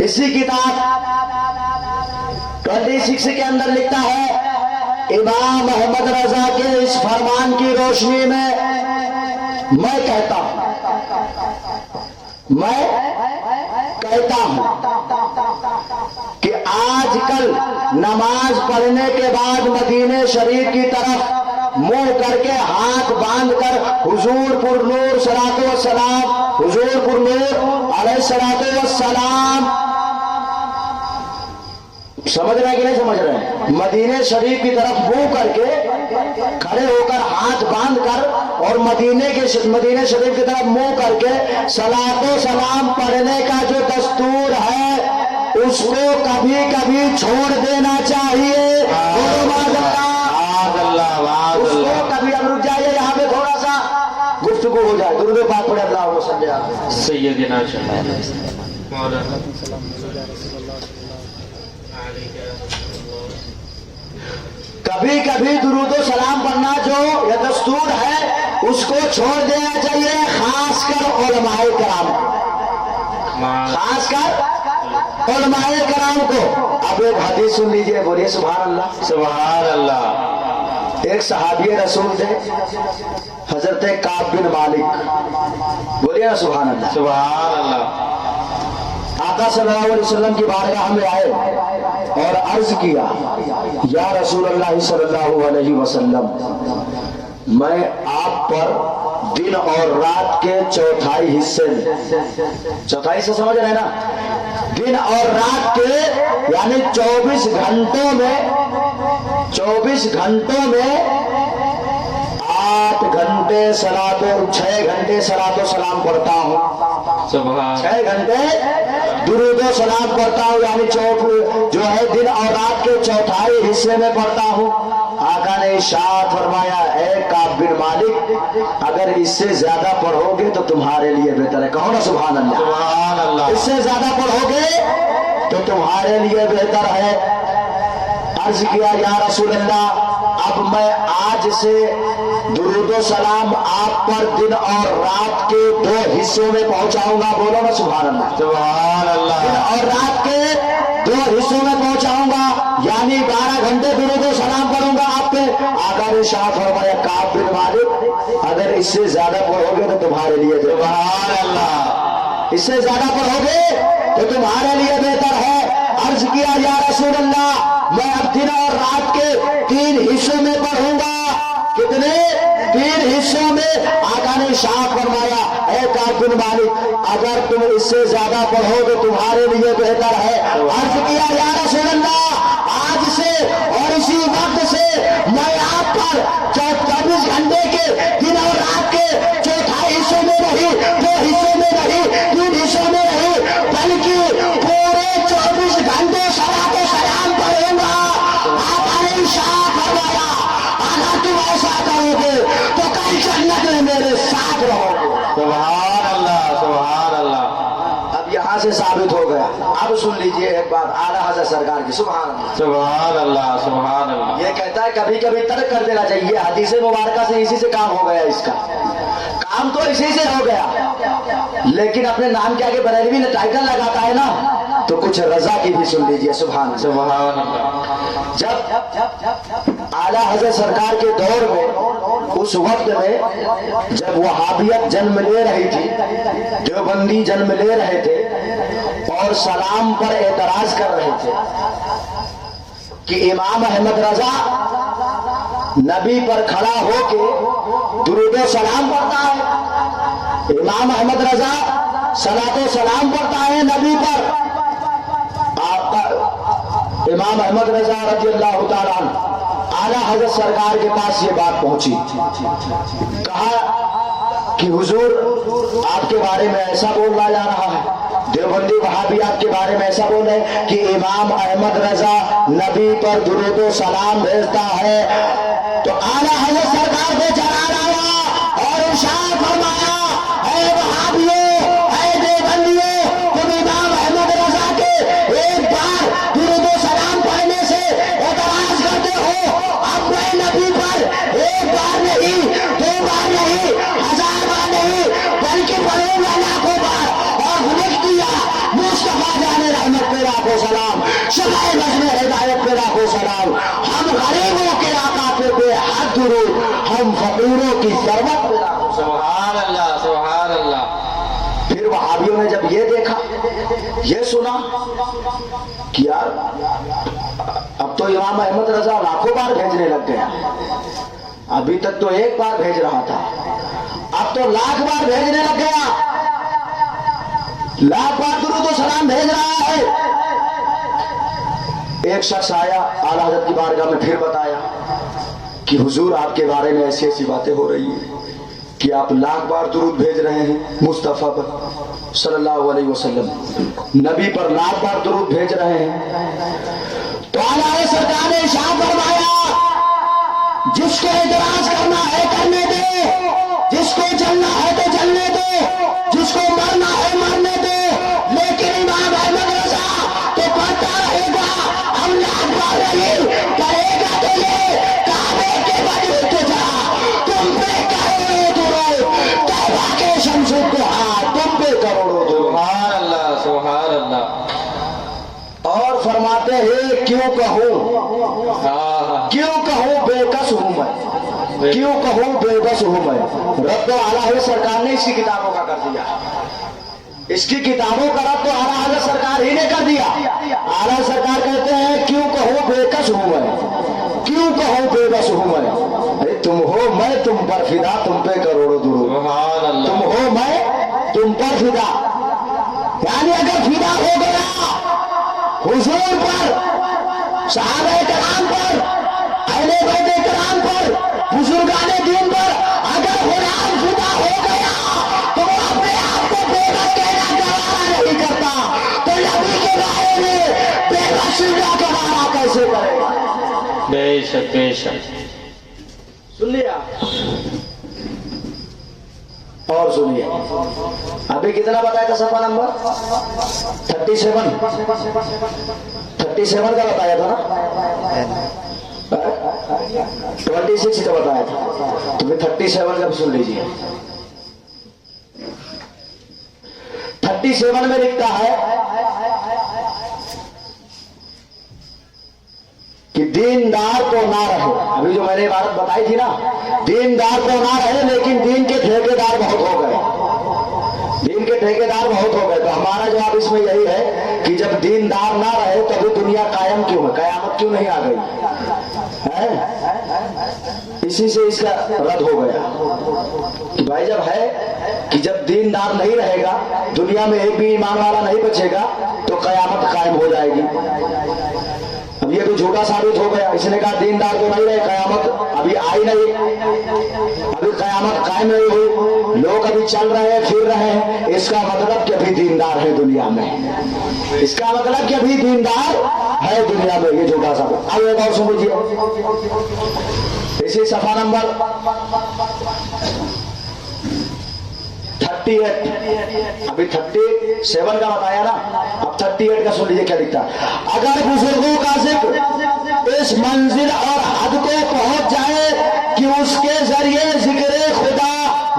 اسی کتاب 26 کے اندر لکھتا ہے امام محمد رضا کے اس فرمان کی روشنی میں میں کہتا ہوں کہ آج کل نماز پڑھنے کے بعد مدینے شریف کی طرف منہ کر کے ہاتھ باندھ کر حضور پر نور صلاۃ والسلام حضور پر نور علیہ الصلوۃ والسلام سمجھ رہے ہیں کہ نہیں سمجھ رہے ہیں؟ مدینے شریف کی طرف منہ کر کے کھڑے ہو کر ہاتھ باندھ کر اور مدینے شریف کی طرف منہ کر کے صلاۃ و سلام پڑھنے کا جو دستور ہے اس کو کبھی کبھی چھوڑ دینا چاہیے. اس کو کبھی اب رک جائیے یہاں پہ تھوڑا سا گفتگو ہو جائے. درود پاک پڑھے اللہم صلی علی سیدنا کبھی کبھی درود و سلام پڑھنا جو یہ دستور ہے اس کو چھوڑ دینا چاہیے خاص کر علماء کرام کو. خاص کر علماء کرام کو. اب ایک حدیث سن لیجئے. بولیے سبحان اللہ. سبحان اللہ. ایک صحابی رسول تھے حضرت کعب بن مالک. بولیے نا سبحان اللہ. سبحان اللہ. آقا صلی اللہ علیہ وسلم کی بارگاہ میں آئے اور عرض کیا یا رسول اللہ صلی اللہ علیہ وسلم میں آپ پر دن اور رات کے چوتھائی حصے سمجھ رہے ہیں نا؟ دن اور رات کے یعنی 24 گھنٹوں میں 8 گھنٹے صلاۃ و 6 گھنٹے صلاۃ و سلام پڑھتا ہوں. 6 گھنٹے درود و سلام پڑھتا ہوں یعنی جو ہے دن اور رات کے چوتھائی حصے میں پڑھتا ہوں. آقا نے ارشاد فرمایا اے کعب بن مالک اگر اس سے زیادہ پڑھو گے تو تمہارے لیے بہتر ہے. کہو نا سبحان اللہ. سبحان اللہ. اس سے زیادہ پڑھو گے تو تمہارے لیے بہتر ہے. عرض کیا یا رسول اللہ اب میں آج سے درود و سلام آپ پر دن اور رات کے 2 حصوں میں پہنچاؤں گا. بولو نا سبحان اللہ. سبحان اللہ. دن اور رات کے 2 حصوں میں پہنچاؤں گا یعنی 12 گھنٹے درود و سلام پڑھوں گا آپ پہ. آقا نے ارشاد فرمایا کعب بن مالک اگر اس سے زیادہ پڑھو گے تو تمہارے لیے سبحان اللہ. اس سے زیادہ پڑھو گے تو تمہارے لیے بہتر ہے. عرض کیا یا رسول اللہ میں اب دن اور رات کے 3 حصوں میں پڑھوں گا. کتنے؟ 3 حصوں میں. آقا نے ارشاد فرمایا اے کعب بن مالک اگر تم اس سے زیادہ پڑھو تو تمہارے لیے بہتر ہے. عرض کیا یا رسول اللہ آج سے اور اسی وقت سے میں آپ پر 24 گھنٹے کے دن اور رات کے چوتھائی حصوں میں نہیں 2 حصوں میں نہیں 3 حصوں میں نہیں بلکہ پورے 24 گھنٹے صلاۃ و سلام پڑھوں گا. آقا نے ارشاد فرمایا اگر تم ایسا کرو گے تو کل جنت میں میرے ساتھ رہو گے. سبحان اللہ. سبحان اللہ. اب یہاں سے ثابت ہو گیا. اب سن لیجئے ایک بات اعلیٰ حضرت سرکار کی. سبحان اللہ. سبحان اللہ. سبحان اللہ. یہ کہتا ہے کبھی کبھی ترک کر دینا چاہیے. حدیث مبارکہ سے اسی سے کام ہو گیا. اس کا کام تو اسی سے ہو گیا لیکن اپنے نام کے آگے بریلوی نے ٹائٹل لگاتا ہے نا تو کچھ رضا کی بھی سن لیجئے. سبحان اللہ. سبحان اللہ. جب اعلیٰ حضرت سرکار کے دور میں اس وقت میں جب وہابیت جنم لے رہی تھی دیوبندی جنم لے رہے تھے اور سلام پر اعتراض کر رہے تھے کہ امام احمد رضا نبی پر کھڑا ہو کے درود و سلام پڑھتا ہے. امام احمد رضا صلاۃ و سلام پڑھتا ہے نبی پر. امام احمد رضا رضی اللہ تعالیٰ عنہ اعلیٰ حضرت سرکار کے پاس یہ بات پہنچی. کہا کہ حضور آپ کے بارے میں ایسا بولا جا رہا ہے، دیوبندی وہابیات کے بارے میں ایسا بول رہے ہیں کہ امام احمد رضا نبی پر درود و سلام بھیجتا ہے، تو اعلیٰ حضرت سرکار کو جلال آیا اور ارشاد فرمایا، اے وہابیوں، اے دیوبندیوں، تم امام احمد رضا کے ایک بار درود و سلام پڑھنے سے اعتراض کرتے ہو، اپنے نبی پر ایک بار نہیں، دو بار نہیں، 1000 بار نہیں، بلکہ پڑھو گا لاکھوں بار، اور لکھ دیا مصطفیٰ جان رحمت پہ لاکھوں سلام، شفیع بزم ہدایت پہ لاکھوں سلام، ہم غریبوں کے آقا پہ بے حد درود، ہم فقیروں کی ضرورت پہ لاکھوں سلام۔ سبحان اللہ سبحان اللہ۔ پھر وہابیوں نے جب یہ دیکھا، یہ سنا کہ یار اب تو امام احمد رضا لاکھوں بار بھیجنے لگ گیا، ابھی تک تو ایک بار بھیج رہا تھا، اب تو لاکھ بار بھیجنے لگ گیا، لاکھ بار درود و سلام بھیج رہا ہے۔ ایک شخص آیا اعلیٰ حضرت کی بارگاہ میں، پھر بتایا کہ حضور آپ کے بارے میں ایسی ایسی باتیں ہو رہی ہیں کہ آپ لاکھ بار درود بھیج رہے ہیں مصطفیٰ پر صلی اللہ علیہ وسلم، نبی پر لاکھ بار درود بھیج رہے ہیں۔ تو اعلیٰ حضرت سرکار نے ارشاد فرمایا، جس کو اعتراض کرنا ہے کرنے دو، جس کو جلنا ہے تو جلنے دو، جس کو مرنا ہے مرنے دو، لیکن امام احمد رضا تو پڑھتا رہے گا، ہم لاکھ بار نہیں کرے گا، تو یہ کعبے کے بدر تو جا، تم پہ کروڑوں درود، طیبہ کے شمس الضحیٰ، تم پہ کروڑوں درود۔ سبحان اللہ سبحان اللہ۔ اور فرماتے ہیں کیوں کہوں، کیوں کہوں بے کس ہوں میں، کیوں کہوں بے بس ہوں میں، رد و اعلیٰ حضرت سرکار نے اس کی کتابوں کا کر دیا، اس کی کتابوں کا رد تو اعلیٰ حضرت سرکار ہی نے کر دیا۔ اعلیٰ سرکار کہتے ہیں کیوں کہوں بے کس ہوں میں، کیوں کہوں بے بس ہوں میں، ارے تم ہو میں تم پر فدا، تم پہ کروڑوں درود، سبحان اللہ۔ تم ہو میں تم پر فدا، یعنی اگر فدا ہو گیا حضور پر، صحابہ کرام پر، اہل بیت کرام پر، بزرگان دین پر، اگر غلام فدا ہو گیا تو وہ اپنے آپ کو بے بس کہنا گوارا نہیں کرتا، تو نبی کے بارے میں بے بسی کا گوارا کیسے کرے گا؟ بے شک بے شک۔ سن لیا؟ اور سنیے، ابھی کتنا بتایا تھا صفحہ نمبر 37، 37 کا بتایا تھا نا، 26 کا بتایا تھا، تو پھر 37 کا بھی سن لیجیے۔ 37 میں لکھتا ہے کہ دیندار تو نہ رہے، ابھی جو میں نے عبارت بتائی تھی نا، دیندار تو نہ رہے لیکن دین کے ٹھیکیدار بہت ہو گئے، دین کے ٹھیکیدار بہت ہو گئے۔ تو ہمارا جواب اس میں یہی ہے کہ جب دیندار نہ رہے تو ابھی دنیا قائم کیوں ہے، قیامت کیوں نہیں آ گئی ہے؟ اسی سے اس کا رد ہو گیا کہ بھائی جب ہے کہ جب دیندار نہیں رہے گا، دنیا میں ایک بھی ایمان والا نہیں بچے گا، تو قیامت قائم ہو جائے گی۔ اب یہ تو جھوٹا ثابت ہو گیا، اس نے کہا دیندار تو نہیں رہے، قیامت ابھی آئی نہیں، ابھی قیامت قائم نہیں ہوئی، لوگ ابھی چل رہے ہیں پھر رہے ہیں، اس کا مطلب کہ ابھی دیندار ہے دنیا میں، اس کا مطلب کہ ابھی دیندار ہے دنیا میں، یہ جھوٹا ثابت۔ اب ایک اور سمجھیے، اسی صفحہ نمبر 38، ابھی 37 کا بتایا نا، اب 38 کا سن لیجیے کیا لکھتا ہے۔ اگر بزرگوں کا ذکر اس منزل اور حد کو پہنچ جائے کہ اس کے ذریعے ذکر خدا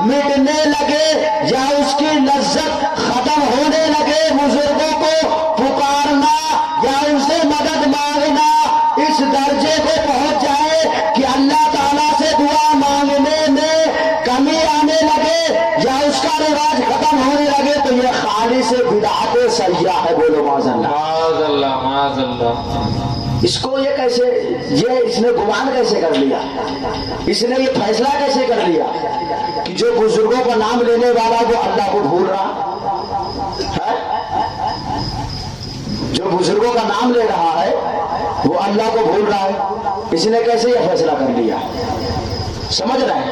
مٹنے لگے یا اس کی لذت ختم ہونے لگے، بزرگوں کو پکارنا یا ان سے مدد مانگنا اس درجے کو پہنچ جائے کہ اللہ تعالیٰ سے دعا مانگنے میں کمی آنے لگے یا اس کا رواج ختم ہونے لگے، تو یہ خالص بدعت سیاح ہے، بولو معاذ اللہ، معاذ اللہ معاذ اللہ۔ اس کو یہ کیسے، یہ اس نے گمان کیسے کر لیا، اس نے یہ فیصلہ کیسے کر لیا کہ جو بزرگوں کا نام لینے والا وہ اللہ کو بھول رہا ہے، جو بزرگوں کا نام لے رہا ہے وہ اللہ کو بھول رہا ہے، اس نے کیسے یہ فیصلہ کر لیا؟ سمجھ رہے ہیں؟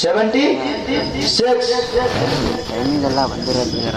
76 ಏನಿದೆಲ್ಲ ಬಂದಿರೋದು ಜರ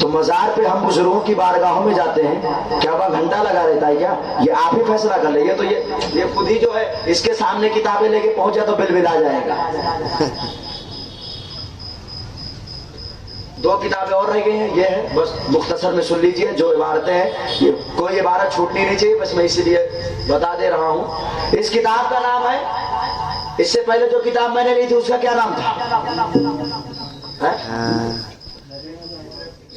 تو مزار پہ ہم بزرگوں کی بارگاہوں میں جاتے ہیں، کیا وہ گھنٹہ لگا رہتا ہے کیا؟ یہ آپ ہی فیصلہ کر لیں. تو یہ خود ہی جو ہے اس کے سامنے کتابیں لے کے پہنچا تو بل آ جائے گا. 2 کتابیں اور رہ گئی ہیں، یہ ہے بس مختصر میں سن لیجئے جو عبارتیں ہیں. یہ کوئی عبارت چھوٹنی نہیں چاہیے، بس میں اسی لیے بتا دے رہا ہوں. اس کتاب کا نام ہے، اس سے پہلے جو کتاب میں نے لی تھی اس کا کیا نام تھا؟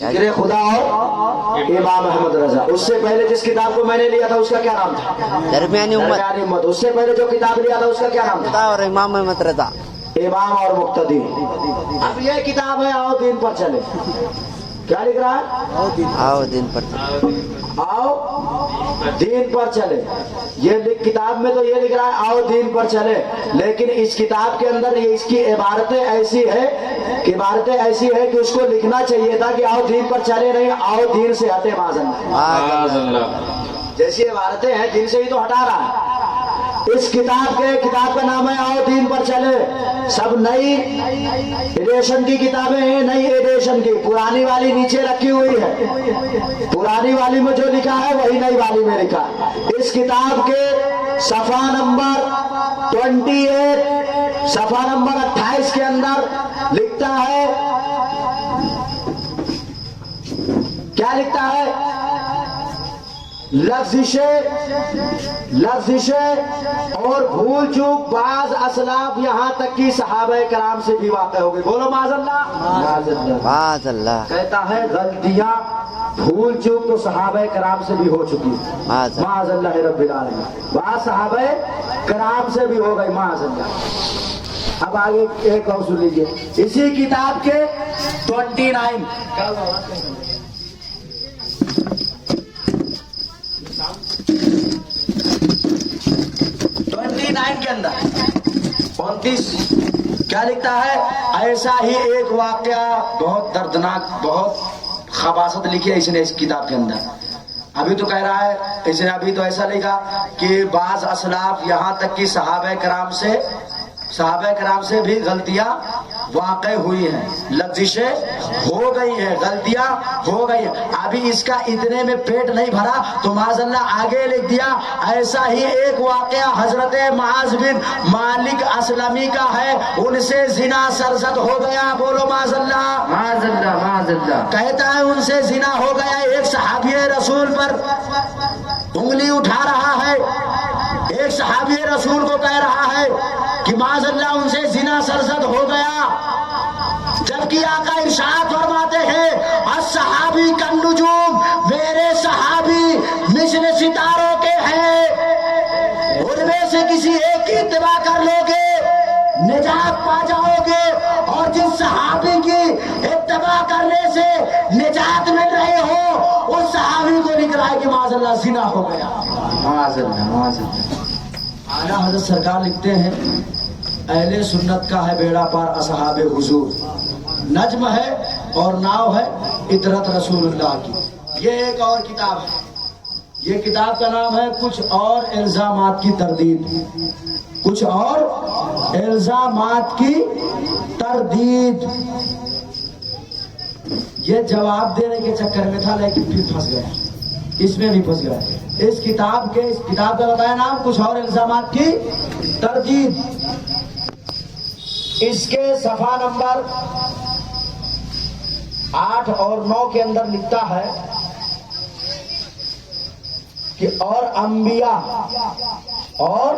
ذکر خدا اور امام احمد رضا. اس سے پہلے جس کتاب کو میں نے لیا تھا اس کا کیا نام تھا؟ درمیانی امت. اس سے پہلے جو کتاب لیا تھا اس کا کیا نام تھا؟ اور امام احمد رضا. امام اور مقتدی. اب یہ کتاب ہے آؤ دین پر چلے. کیا لکھ رہا ہے؟ آؤ دین پر آؤ دین پر چلے. یہ کتاب میں تو یہ لکھ رہا ہے آؤ دین پر چلے، لیکن اس کتاب کے اندر یہ اس کی عبارتیں ایسی ہے کہ اس کو لکھنا چاہیے تھا کہ آؤ دین پر چلے، نہیں آؤ دین سے ہٹے. معاذ اللہ. جیسی عبارتیں ہیں دین سے ہی تو ہٹا رہا ہے. اس کتاب کا نام ہے آؤ دین پر چلے. سب نئی ایڈیشن کی کتابیں ہیں، نئی ایڈیشن کی. پرانی والی نیچے رکھی ہوئی ہے، پرانی والی میں جو لکھا ہے وہی نئی والی میں لکھا ہے. اس کتاب کے صفحہ نمبر 28 صفحہ نمبر 28 کے اندر لکھتا ہے، کیا لکھتا ہے؟ لفزشیں اور بھول چوک بعض اسلاف یہاں تک کہ صحابہ کرام سے بھی واقع ہو گئی. بولو معاذ اللہ. معاذ اللہ. کہتا ہے غلطیاں بھول چوک تو صحابہ کرام سے بھی ہو چکی، معاذ اللہ رب العالمین. بعض صحابہ کرام سے بھی ہو گئی، معاذ اللہ. اب آگے ایک اور سن لیجیے. اسی کتاب کے 29 کے اندر 29 کیا لکھتا ہے؟ ایسا ہی ایک واقعہ بہت دردناک، بہت خباثت لکھی ہے اس نے اس کتاب کے اندر. ابھی تو کہہ رہا ہے، اس نے ابھی تو ایسا لکھا کہ بعض اسلاف یہاں تک کہ صحابہ کرام سے بھی غلطیاں واقع ہوئی ہیں، لفزشیں ہو گئی ہیں، غلطیاں ہو گئی ہیں. ابھی اس کا اتنے میں پیٹ نہیں بھرا تو معاذ اللہ آگے لکھ دیا ایسا ہی ایک واقعہ حضرت معاذ بن مالک اسلمی کا ہے، ان سے زنا سرزد ہو گیا. بولو معاذ اللہ. معاذ اللہ معاذ اللہ. کہتا ہے ان سے زنا ہو گیا. ایک صحابی رسول پر انگلی اٹھا رہا ہے، ایک صحابی رسول کو کہہ رہا ہے کہ معاذ اللہ ان سے زنا سرزد ہو گیا، جبکہ آقا ارشاد فرماتے ہیں الصحابی کالنجوم، میرے صحابی مثل ستاروں کے ہیں، ان میں سے کسی ایک کی اتباع کر لو گے نجات پا جاؤ گے، اور جس صحابی کی اتباع کرنے سے نجات مل رہے ہو اس صحابی کو لکھ رہا ہے کہ معاذ اللہ زنا ہو گیا. معاذ اللہ معاذ اللہ. اعلیٰ حضرت سرکار لکھتے ہیں اہل سنت کا ہے بیڑا پار اصحاب حضور. نجم ہے اور ناؤ ہے اطرت رسول اللہ کی. یہ ایک اور کتاب ہے، یہ کتاب کا نام ہے کچھ اور الزامات کی تردید. کچھ اور الزامات کی تردید. یہ جواب دینے کے چکر میں تھا لیکن پھر پھنس گیا، اس میں بھی پھنس گیا. اس کتاب کا بتایا نام کچھ اور الزامات کی تردید. اس کے صفحہ نمبر 8 اور 9 کے اندر لکھتا ہے کہ اور انبیاء اور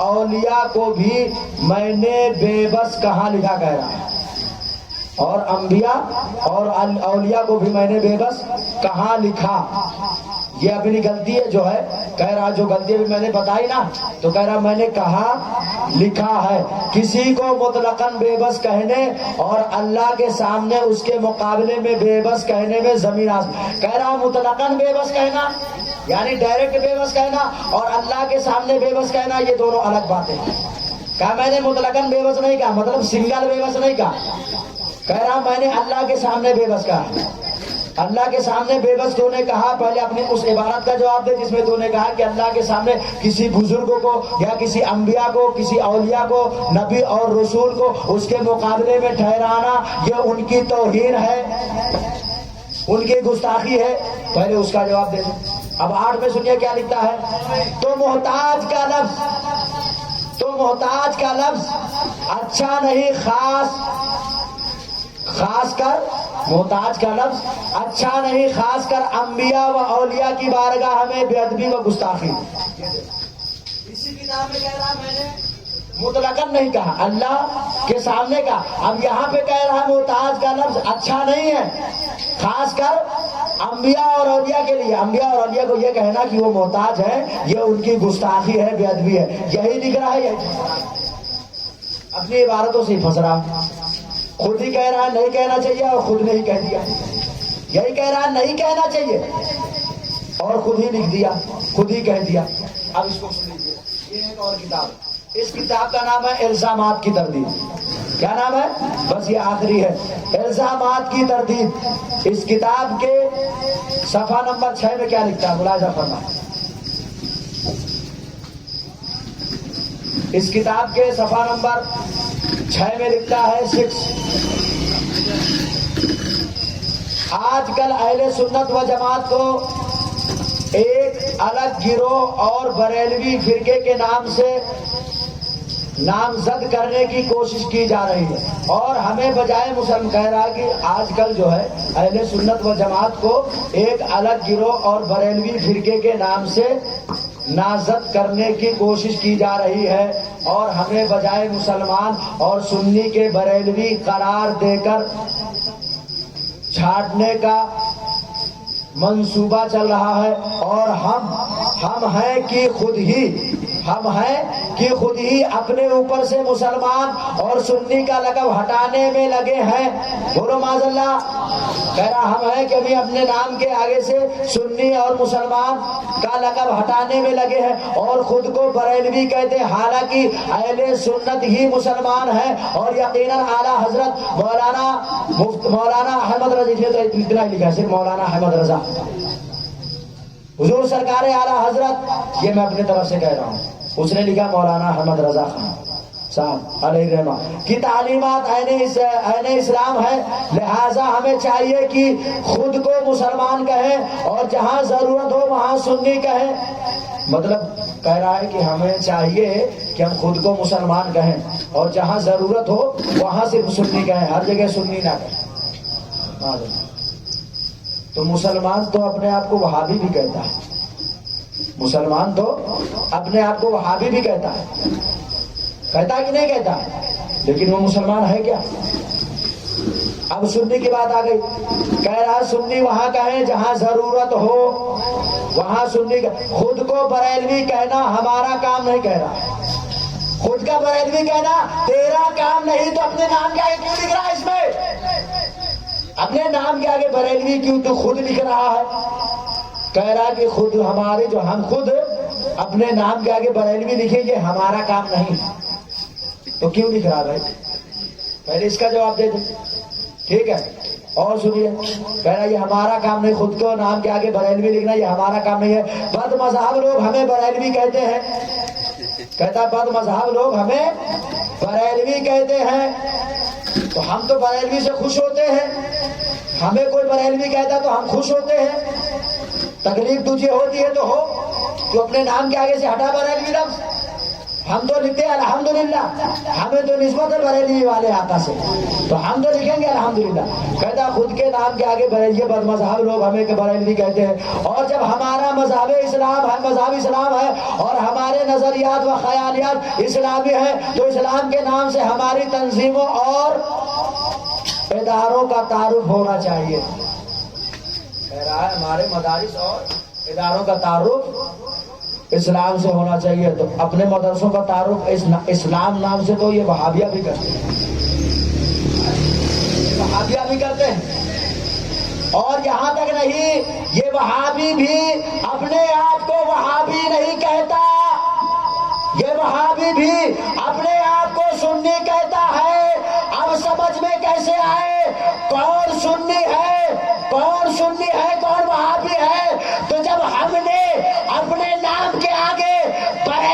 اولیاء کو بھی میں نے بے بس کہاں لکھا کہہ رہا ہے. اور انبیاء اور اولیاء کو بھی میں نے بے بس کہاں لکھا. یہ اپنی غلطی ہے جو ہے کہہ رہا، جو غلطی بھی میں نے بتائی نا تو کہہ رہا میں نے کہاں لکھا ہے. کسی کو مطلقاً بے بس کہنے اور اللہ کے سامنے اس کے مقابلے میں بے بس کہنے میں زمین آسمان. کہہ رہا مطلقاً بے بس کہنا یعنی ڈائریکٹ بے بس کہنا اور اللہ کے سامنے بے بس کہنا یہ دونوں الگ باتیں ہیں. کہا میں نے مطلقاً بے بس نہیں کہا، مطلب سنگل بے بس نہیں کہا. کہہ رہا میں نے اللہ کے سامنے بے بس کہا. اللہ کے سامنے بے بس تو نے کہا، پہلے اپنی اس عبارت کا جواب دے جس میں تو نے کہا کہ اللہ کے سامنے کسی بزرگوں کو یا کسی انبیاء کو، کسی اولیاء کو، نبی اور رسول کو اس کے مقابلے میں ٹھہرانا یہ ان کی توہین ہے، ان کی گستاخی ہے۔ پہلے اس کا جواب دے دیں۔ اب 8 میں سنیے کیا لکھتا ہے، تو محتاج کا لفظ اچھا نہیں، خاص کر محتاج کا لفظ اچھا نہیں، خاص کر انبیاء و اولیاء کی بارگاہ میں بے ادبی و گستاخی۔ اسی کتاب میں کہہ رہا میں نے مطلقاً نہیں کہا، اللہ کے سامنے کا۔ اب یہاں پہ کہہ رہا محتاج کا لفظ اچھا نہیں ہے، خاص کر انبیاء اور اولیاء کے لیے۔ انبیاء اور اولیاء کو یہ کہنا کہ وہ محتاج ہے، یہ ان کی گستاخی ہے، بے ادبی ہے، یہی دکھ رہا ہے۔ اپنی عبارتوں سے ہی پھنس رہا، خود ہی کہہ رہا ہے نہیں کہنا چاہیے اور خود نے ہی کہہ دیا، یہی کہہ رہا ہے نہیں کہنا چاہیے اور خود ہی لکھ دیا، خود ہی کہہ دیا۔ اب اس کو سن لیجیے، یہ ایک اور کتاب، اس کتاب کا نام ہے الزامات کی تردید۔ کیا نام ہے؟ بس یہ آخری ہے، الزامات کی تردید۔ اس کتاب کے صفحہ نمبر 6 میں کیا لکھتا ہے، ملاحظہ فرما۔ اس کتاب کے صفحہ نمبر 6 میں لکھتا ہے 6، آج کل اہل سنت و جماعت کو ایک الگ گروہ اور بریلوی فرقے کے نام سے نامزد کرنے کی کوشش کی جا رہی ہے، اور ہمیں بجائے مسلم کہہ رہا کہ آج کل جو ہے اہل سنت و جماعت کو ایک الگ گروہ اور بریلوی فرقے کے نام سے نامزد کرنے کی کوشش کی جا رہی ہے، اور ہمیں بجائے مسلمان اور سنی کے بریلوی قرار دے کر چھاٹنے کا منصوبہ چل رہا ہے، اور ہم ہیں کہ خود ہی اپنے اوپر سے مسلمان اور سنی کا لقب ہٹانے میں لگے ہیں۔ بولو معاذ اللہ۔ کہہ رہا ہم ہیں کہ ابھی اپنے نام کے آگے سے سنی اور مسلمان کا لقب ہٹانے میں لگے ہیں، اور خود کو بریلوی کہتے ہیں، حالانکہ اہل سنت ہی مسلمان ہیں، اور یقیناً اعلیٰ حضرت مولانا احمد رضا، تو اتنا ہی لکھا ہے صرف مولانا احمد رضا، حضور سرکار اعلیٰ حضرت، یہ میں اپنے طرف سے کہہ رہا ہوں، اس نے لکھا مولانا احمد رضا خان صاحب علیہ رحمہ کی تعلیمات عین اسلام ہے، لہذا ہمیں چاہیے کہ خود کو مسلمان کہیں اور جہاں ضرورت ہو وہاں سنی کہیں۔ مطلب کہہ رہا ہے کہ ہمیں چاہیے کہ ہم خود کو مسلمان کہیں اور جہاں ضرورت ہو وہاں صرف سنی کہیں، ہر جگہ سنی نہ کہیں۔ تو مسلمان تو اپنے آپ کو وہابی بھی کہتا ہے، مسلمان تو اپنے آپ کو وہابی بھی کہتا ہے کہ نہیں کہتا، لیکن وہ مسلمان ہے کیا؟ اب سنی کی بات آ گئی، کہہ رہا سنی وہاں کہیں جہاں ضرورت ہو وہاں سنی، خود کو بریلوی کہنا ہمارا کام نہیں کہہ رہا، خود کا بریلوی کہنا تیرا کام نہیں، تو اپنے نام کے آگے کیوں لکھ رہا ہے؟ اس میں اپنے نام کے آگے بریلوی کیوں تو خود لکھ رہا ہے؟ کہہ رہا کہ خود ہمارے جو ہم خود اپنے نام کے آگے بریلوی لکھیں گے ہمارا کام نہیں، تو کیوں لکھ رہا بھائی؟ پہلے اس کا جواب دے دیں، ٹھیک ہے؟ اور سنیے، کہہ رہا یہ ہمارا کام نہیں، خود کو نام کے آگے بریلوی لکھنا یہ ہمارا کام نہیں ہے، بد مذہب لوگ ہمیں بریلوی کہتے ہیں، کہتا بد مذہب لوگ ہمیں بریلوی کہتے ہیں، تو ہم تو بریلوی سے خوش ہوتے ہیں، ہمیں کوئی بریلوی کہتا تو ہم خوش ہوتے ہیں، تکلیف تجھے ہوتی ہے تو ہو، تو اپنے نام کے آگے سے ہٹا بریلوی لفظ، ہم تو لکھتے ہیں الحمدللہ، ہمیں تو نسبت ہے بریلوی والے آقا سے، تو ہم تو لکھیں گے الحمدللہ۔ کہتا خود کے نام کے آگے بریلوی بد مذہب لوگ ہمیں بریلوی کہتے ہیں، اور جب ہمارا مذہب اسلام ہے اور ہمارے نظریات و خیالیات اسلامی ہیں، تو اسلام کے نام سے ہماری تنظیموں اور اداروں کا تعارف ہونا چاہیے۔ کہہ رہا ہے ہمارے مدارس اور اداروں کا تعارف اسلام سے ہونا چاہیے، تو اپنے مدرسوں کا تعارف اسلام نام سے تو یہ وہابیہ بھی کرتے ہیں، وہابیہ بھی کرتے ہیں، اور یہاں تک نہیں، یہ وہابی بھی اپنے آپ کو وہابی نہیں کہتا، یہ وہابی بھی اپنے آپ کو سنی کہتا ہے۔ اب سمجھ میں کیسے آئے کون سنی ہے کون سنی ہے